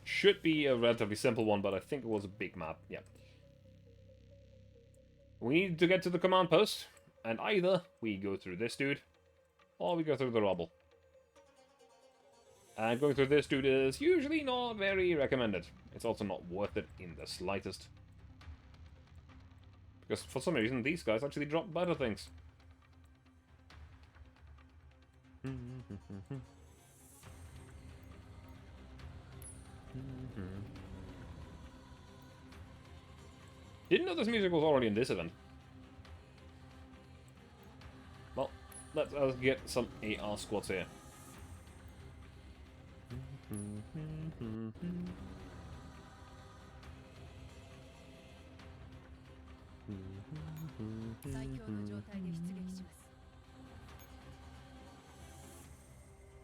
Should be a relatively simple one, but I think it was a big map. Yeah. We need to get to the command post, and either we go through this dude, or we go through the rubble. And going through this dude is usually not very recommended. It's also not worth it in the slightest. Because for some reason, these guys actually drop better things. Didn't know this music was already in this event. Well, let us get some AR squads here.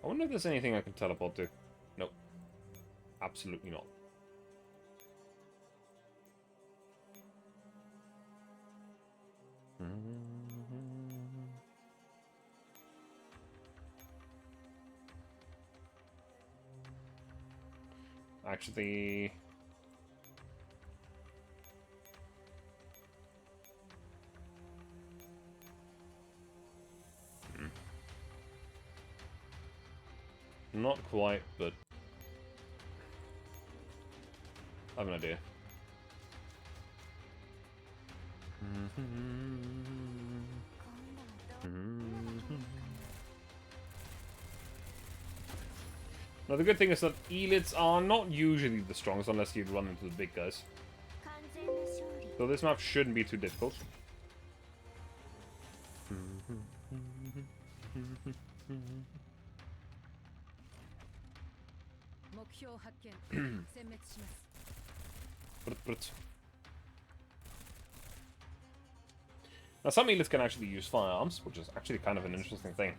I wonder if there's anything I can teleport to. Nope. Absolutely not. Actually... Not quite, but... I have an idea. Now the good thing is that elites are not usually the strongest unless you run into the big guys. So this map shouldn't be too difficult. Now some elites can actually use firearms, which is actually kind of an interesting thing.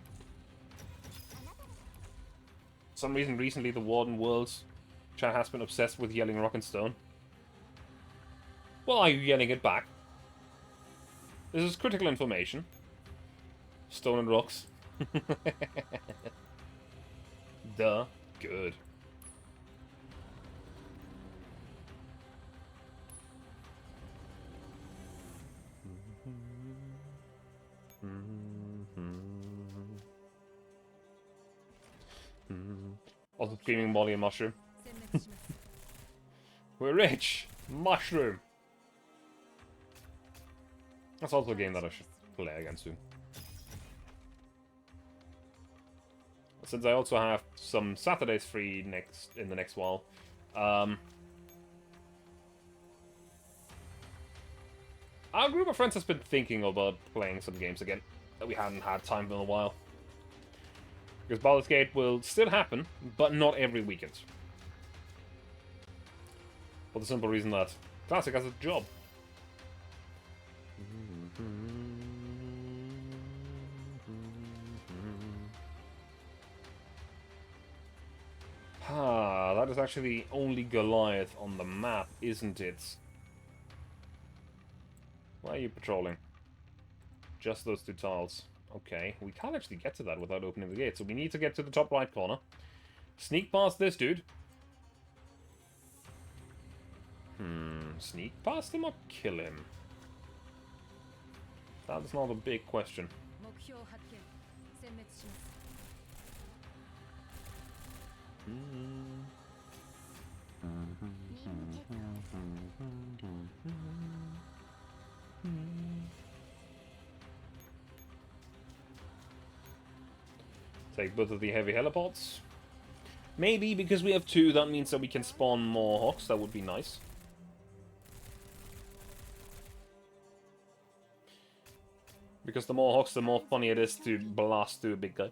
For some reason recently the Warden Worlds chat has been obsessed with yelling rock and stone. Well, are you yelling it back? This is critical information. Stone and rocks. Duh. Good. Also screaming Molly and Mushroom. We're rich! Mushroom! That's also a game that I should play again soon. Since I also have some Saturdays free in the next while, our group of friends has been thinking about playing some games again that we hadn't had time in a while. Because Baldur's Gate will still happen, but not every weekend. For the simple reason that Classic has a job. Ah, that is actually the only Goliath on the map, isn't it? Why are you patrolling? Just those two tiles. Okay, we can't actually get to that without opening the gate, so we need to get to the top right corner. Sneak past this dude. Sneak past him or kill him? That's not a big question. Take both of the heavy helipods. Maybe because we have two, that means that we can spawn more hawks. That would be nice. Because the more hawks, the more funny it is to blast through a big guy.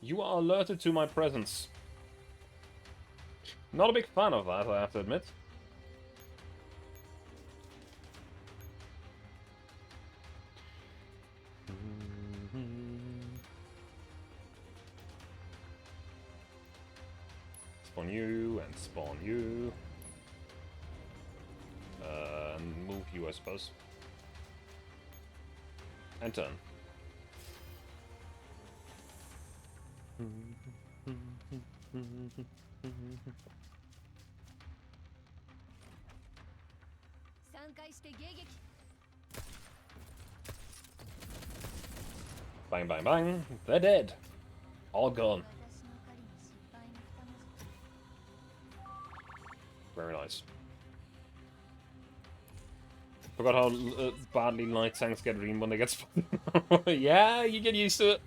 You are alerted to my presence. Not a big fan of that, I have to admit. you, and spawn you. And move you, I suppose. And turn. Bang, bang, bang. They're dead. All gone. Very nice. Forgot how badly light tanks get reamed when they get spotted. Yeah, you get used to it.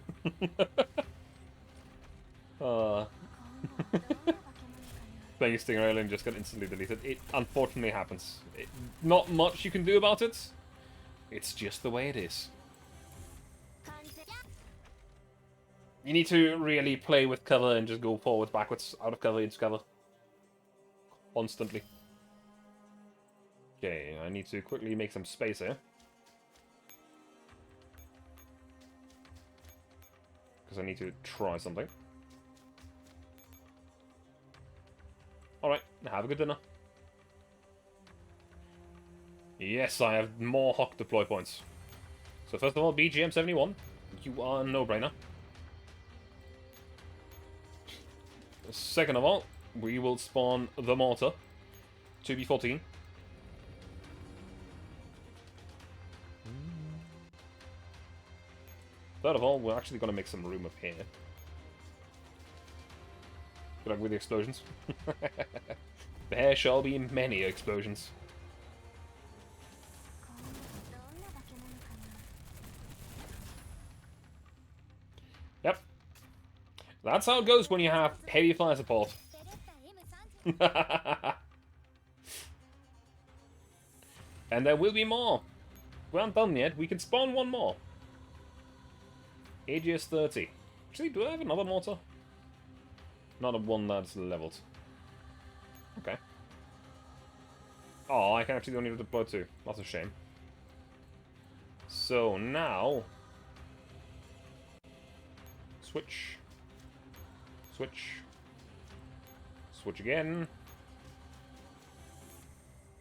Playing Stinger Island just got instantly deleted. It unfortunately happens. Not much you can do about it. It's just the way it is. You need to really play with cover and just go forwards, backwards, out of cover, into cover. Constantly. Okay, I need to quickly make some space here. Because I need to try something. Alright, have a good dinner. Yes, I have more Hawk deploy points. So first of all, BGM-71. You are a no-brainer. Second of all, we will spawn the mortar. 2B14. Third of all, we're actually going to make some room up here. Good luck with the explosions. There shall be many explosions. Yep. That's how it goes when you have heavy fire support. And there will be more. We aren't done yet. We can spawn one more. AGS 30. Actually, do I have another mortar? Not a one that's leveled. Okay. Oh, I can actually only deploy two. That's a shame. So now... Switch. Switch. Switch again.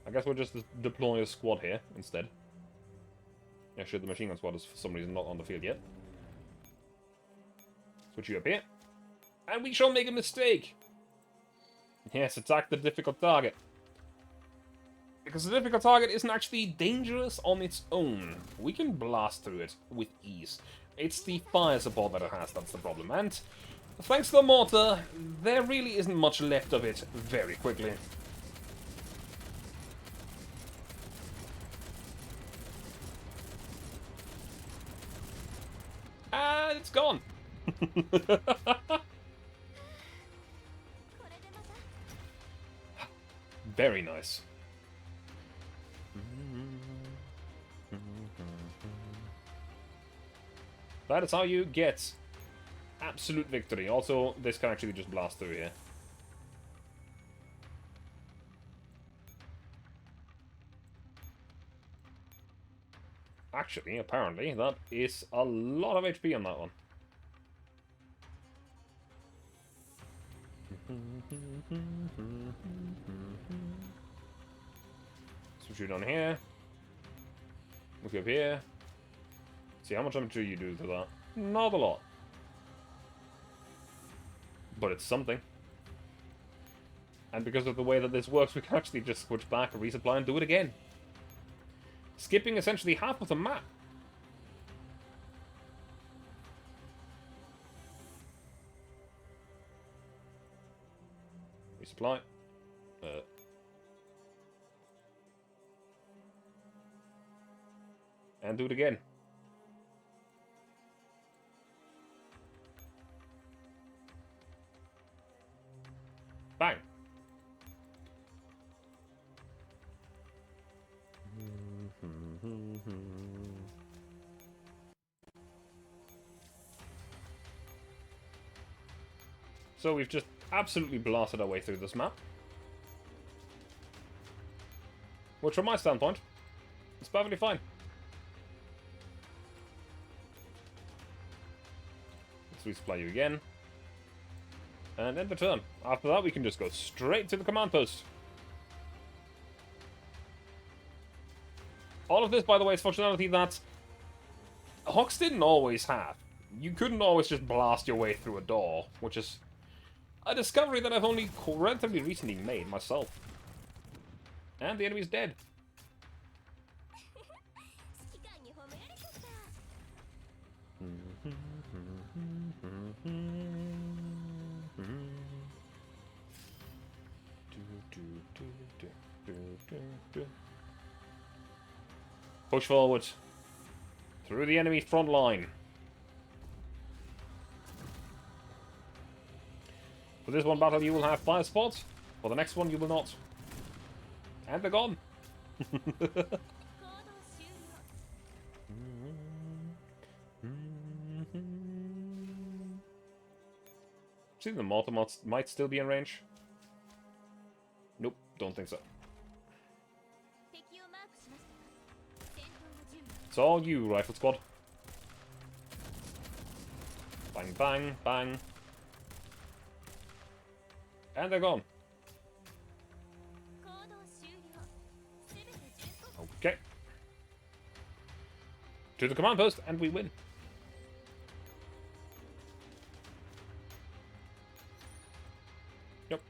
I guess we'll just deploy a squad here instead. Yeah, sure, the machine gun squad is for some reason not on the field yet. Switch you up here. And we shall make a mistake! Yes, attack the difficult target. Because the difficult target isn't actually dangerous on its own. We can blast through it with ease. It's the fire support that it has that's the problem. And thanks to the mortar, there really isn't much left of it very quickly. And it's gone! Very nice. That is how you get absolute victory. Also, this can actually just blast through here. Actually, apparently, that is a lot of HP on that one. Switch you down here. Look up here. See how much damage you do to that. Not a lot. But it's something. And because of the way that this works, we can actually just switch back, resupply, and do it again. Skipping essentially half of the map. Resupply. And do it again. Bang. So we've just absolutely blasted our way through this map. Which from my standpoint, is perfectly fine. Let's resupply you again. And end the turn. After that, we can just go straight to the command post. All of this, by the way, is functionality that Hawks didn't always have. You couldn't always just blast your way through a door, which is a discovery that I've only relatively recently made myself. And the enemy's dead. Push forward. Through the enemy front line. For this one battle you will have 5 spots. For the next one you will not. And they're gone. See, the mortar might still be in range. Nope, don't think so. It's all you, Rifle Squad. Bang, bang, bang. And they're gone. Okay. To the command post, and we win. Yep.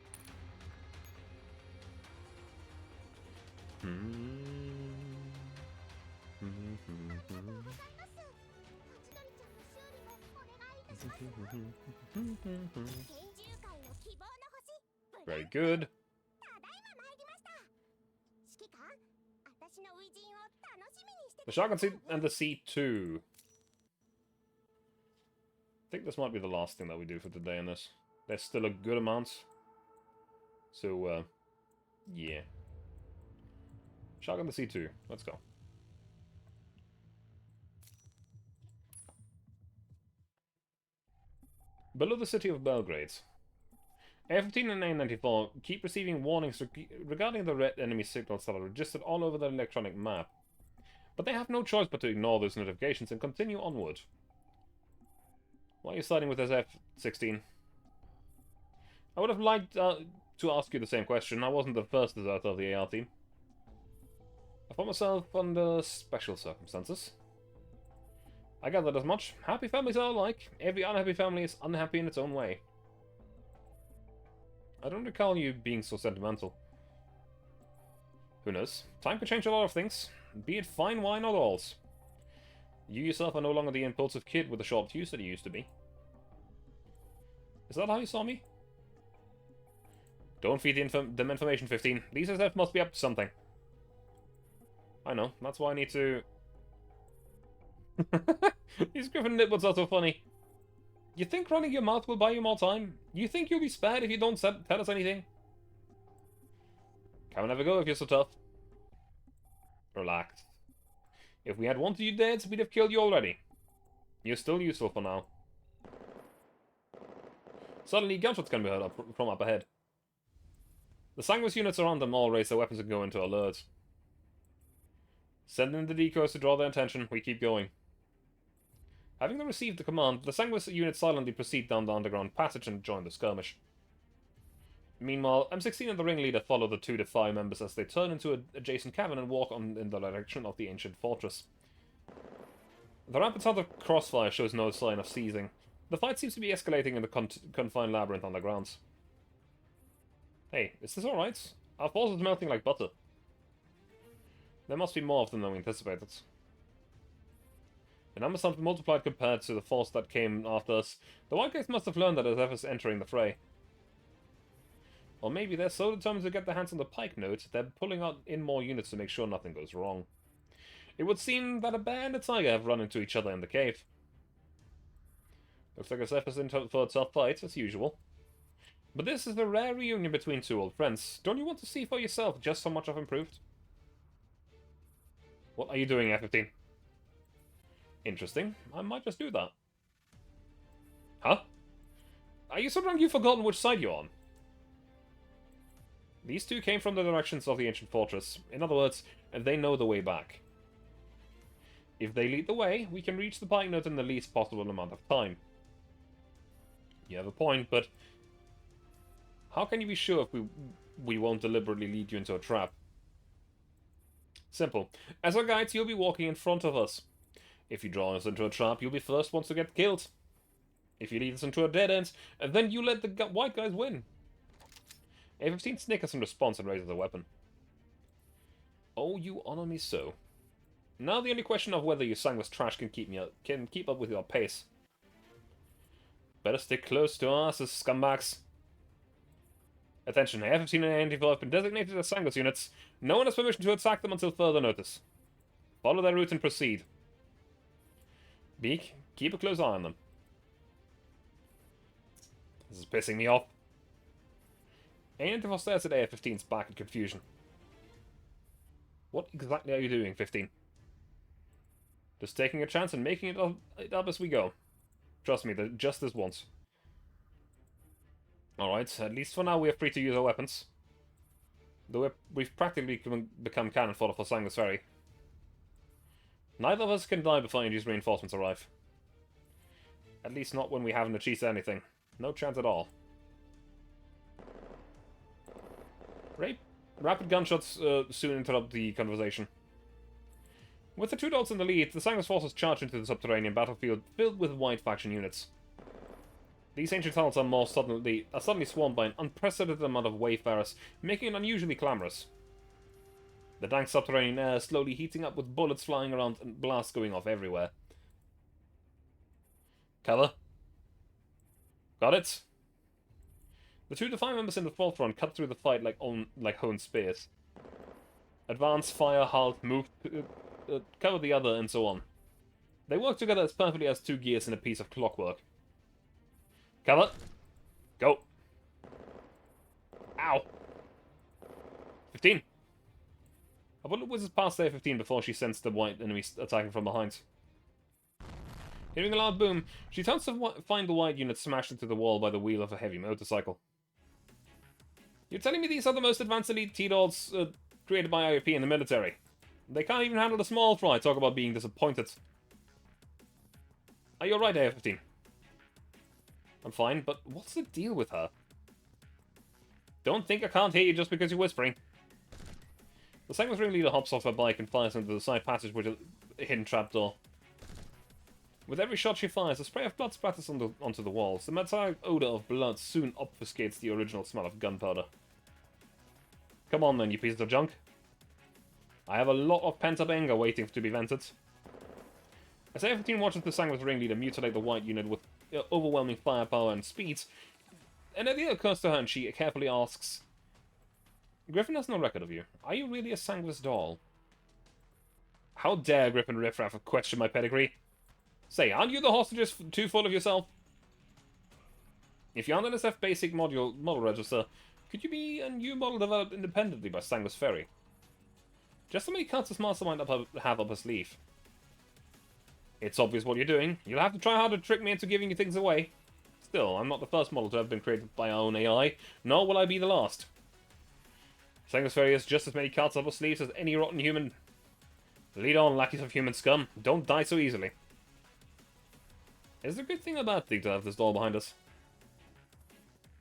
Very good. The shotgun seat and the C2. I think this might be the last thing that we do for today in this. There's still a good amount. So, yeah. Shotgun the C2. Let's go. Below the city of Belgrade. A15 and A94 keep receiving warnings regarding the red enemy signals that are registered all over the electronic map. But they have no choice but to ignore those notifications and continue onward. Why are you siding with this F-16? I would have liked to ask you the same question. I wasn't the first deserter of the AR team. I found myself under special circumstances. I gathered as much. Happy families are alike. Every unhappy family is unhappy in its own way. I don't recall you being so sentimental. Who knows? Time can change a lot of things. Be it fine wine or dolls. You yourself are no longer the impulsive kid with the sharp fuse that you used to be. Is that how you saw me? Don't feed them information, 15. These SF must be up to something. I know, that's why I need to... These Griffin nitwits are so funny. You think running your mouth will buy you more time? You think you'll be spared if you don't tell us anything? Come and have a go if you're so tough. Relax. If we had wanted you dead, we'd have killed you already. You're still useful for now. Suddenly, gunshots can be heard from up ahead. The Sanguis units around them all raise their weapons and go into alert. Send in the decoys to draw their attention. We keep going. Having received the command, the Sanguis units silently proceed down the underground passage and join the skirmish. Meanwhile, M16 and the ringleader follow the 2 Defy members as they turn into an adjacent cavern and walk in the direction of the ancient fortress. The rampant sound of crossfire shows no sign of ceasing. The fight seems to be escalating in the confined labyrinth underground. Hey, is this alright? Our force is melting like butter. There must be more of them than we anticipated. The numbers have multiplied compared to the force that came after us. The Whitegates must have learned that SF is entering the fray. Or maybe they're so determined to get their hands on the pike note, they're pulling out in more units to make sure nothing goes wrong. It would seem that a bear and a tiger have run into each other in the cave. Looks like SF is in for a tough fight, as usual. But this is a rare reunion between two old friends. Don't you want to see for yourself just how much I've improved? What are you doing, F-15? Interesting. I might just do that. Huh? Are you so drunk you've forgotten which side you're on? These two came from the directions of the ancient fortress. In other words, they know the way back. If they lead the way, we can reach the pike note in the least possible amount of time. You have a point, but How can you be sure if we won't deliberately lead you into a trap? Simple. As our guides, you'll be walking in front of us. If you draw us into a trap, you'll be first ones to get killed. If you lead us into a dead end, and then you let the white guys win. A-15 snickers in response and raises a weapon. Oh, you honor me so. Now the only question of whether your sanguis trash can keep up with your pace. Better stick close to us, scumbags. Attention, A-15 and A-94 have been designated as sanguis units. No one has permission to attack them until further notice. Follow their route and proceed. Beak, keep a close eye on them. This is pissing me off. A-94 stares at A-15's back in confusion. What exactly are you doing, 15? Just taking a chance and making it up as we go. Trust me, just this once. Alright, at least for now we are free to use our weapons. Though we've practically become cannon fodder for Sanguis Ferry. Neither of us can die before Indy's reinforcements arrive. At least not when we haven't achieved anything. No chance at all. Rapid gunshots soon interrupt the conversation. With the two dots in the lead, the Sanguis forces charge into the subterranean battlefield filled with white faction units. These ancient tunnels are suddenly swarmed by an unprecedented amount of wayfarers, making it unusually clamorous. The dank subterranean air is slowly heating up with bullets flying around and blasts going off everywhere. Cover. Got it? The two defiant members in the forefront cut through the fight like honed spears. Advance, fire, halt, move, cover the other, and so on. They work together as perfectly as two gears in a piece of clockwork. Cover. Go. Ow. 15. A bullet whizzes past A-15 before she sensed the white enemy attacking from behind. Hearing a loud boom, she turns to find the white unit smashed into the wall by the wheel of a heavy motorcycle. You're telling me these are the most advanced elite T-Dogs created by IOP in the military? They can't even handle the small fry, talk about being disappointed. Are you alright, A-15? I'm fine, but what's the deal with her? Don't think I can't hear you just because you're whispering. The Sanguis ringleader hops off her bike and fires into the side passage with a hidden trapdoor. With every shot she fires, a spray of blood splatters onto the walls. The metallic odor of blood soon obfuscates the original smell of gunpowder. Come on then, you pieces of junk. I have a lot of pent-up anger waiting to be vented. As A-15 watches the Sanguis ringleader mutilate the white unit with overwhelming firepower and speed, an idea occurs to her and she carefully asks, Griffin has no record of you. Are you really a Sanguis doll? How dare Griffin Riffraff question my pedigree? Say, aren't you the hostages too full of yourself? If you aren't an SF basic model register, could you be a new model developed independently by Sanguis Ferry? Just how many cards does Mastermind have up her sleeve? It's obvious what you're doing. You'll have to try hard to trick me into giving you things away. Still, I'm not the first model to have been created by our own AI, nor will I be the last. Sanguis Ferry has just as many cards up her sleeves as any rotten human. Lead on, lackeys of human scum. Don't die so easily. Is it a good thing or a bad thing to have this doll behind us?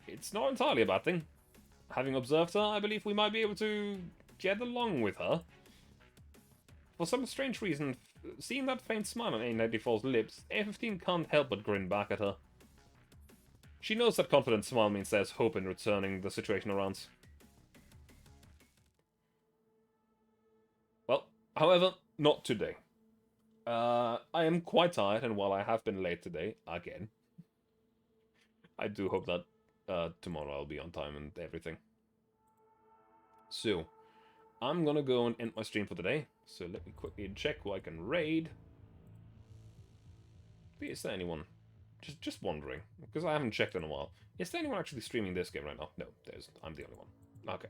It's not entirely a bad thing. Having observed her, I believe we might be able to get along with her. For some strange reason, seeing that faint smile on A-94's lips, A-15 can't help but grin back at her. She knows that confident smile means there's hope in returning the situation around. Well, however, not today. I am quite tired, and while I have been late today, again, I do hope that tomorrow I'll be on time and everything. So, I'm gonna go and end my stream for today. So let me quickly check who I can raid. Is there anyone? Just wondering, because I haven't checked in a while. Is there anyone actually streaming this game right now? No, there isn't. I'm the only one. Okay.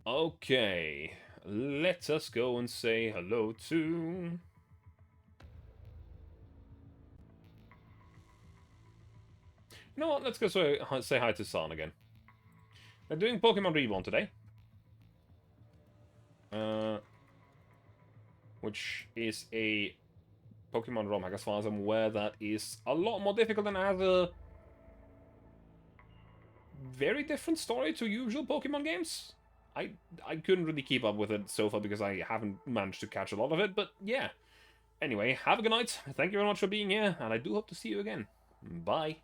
Okay. Let us go and say hello to... You know what? Let's go say hi to San again. They're doing Pokemon Reborn today. Which is a Pokemon ROM hack, as far as I'm aware, that is a lot more difficult than other very different story to usual Pokemon games. I couldn't really keep up with it so far because I haven't managed to catch a lot of it, but yeah. Anyway, have a good night. Thank you very much for being here, and I do hope to see you again. Bye.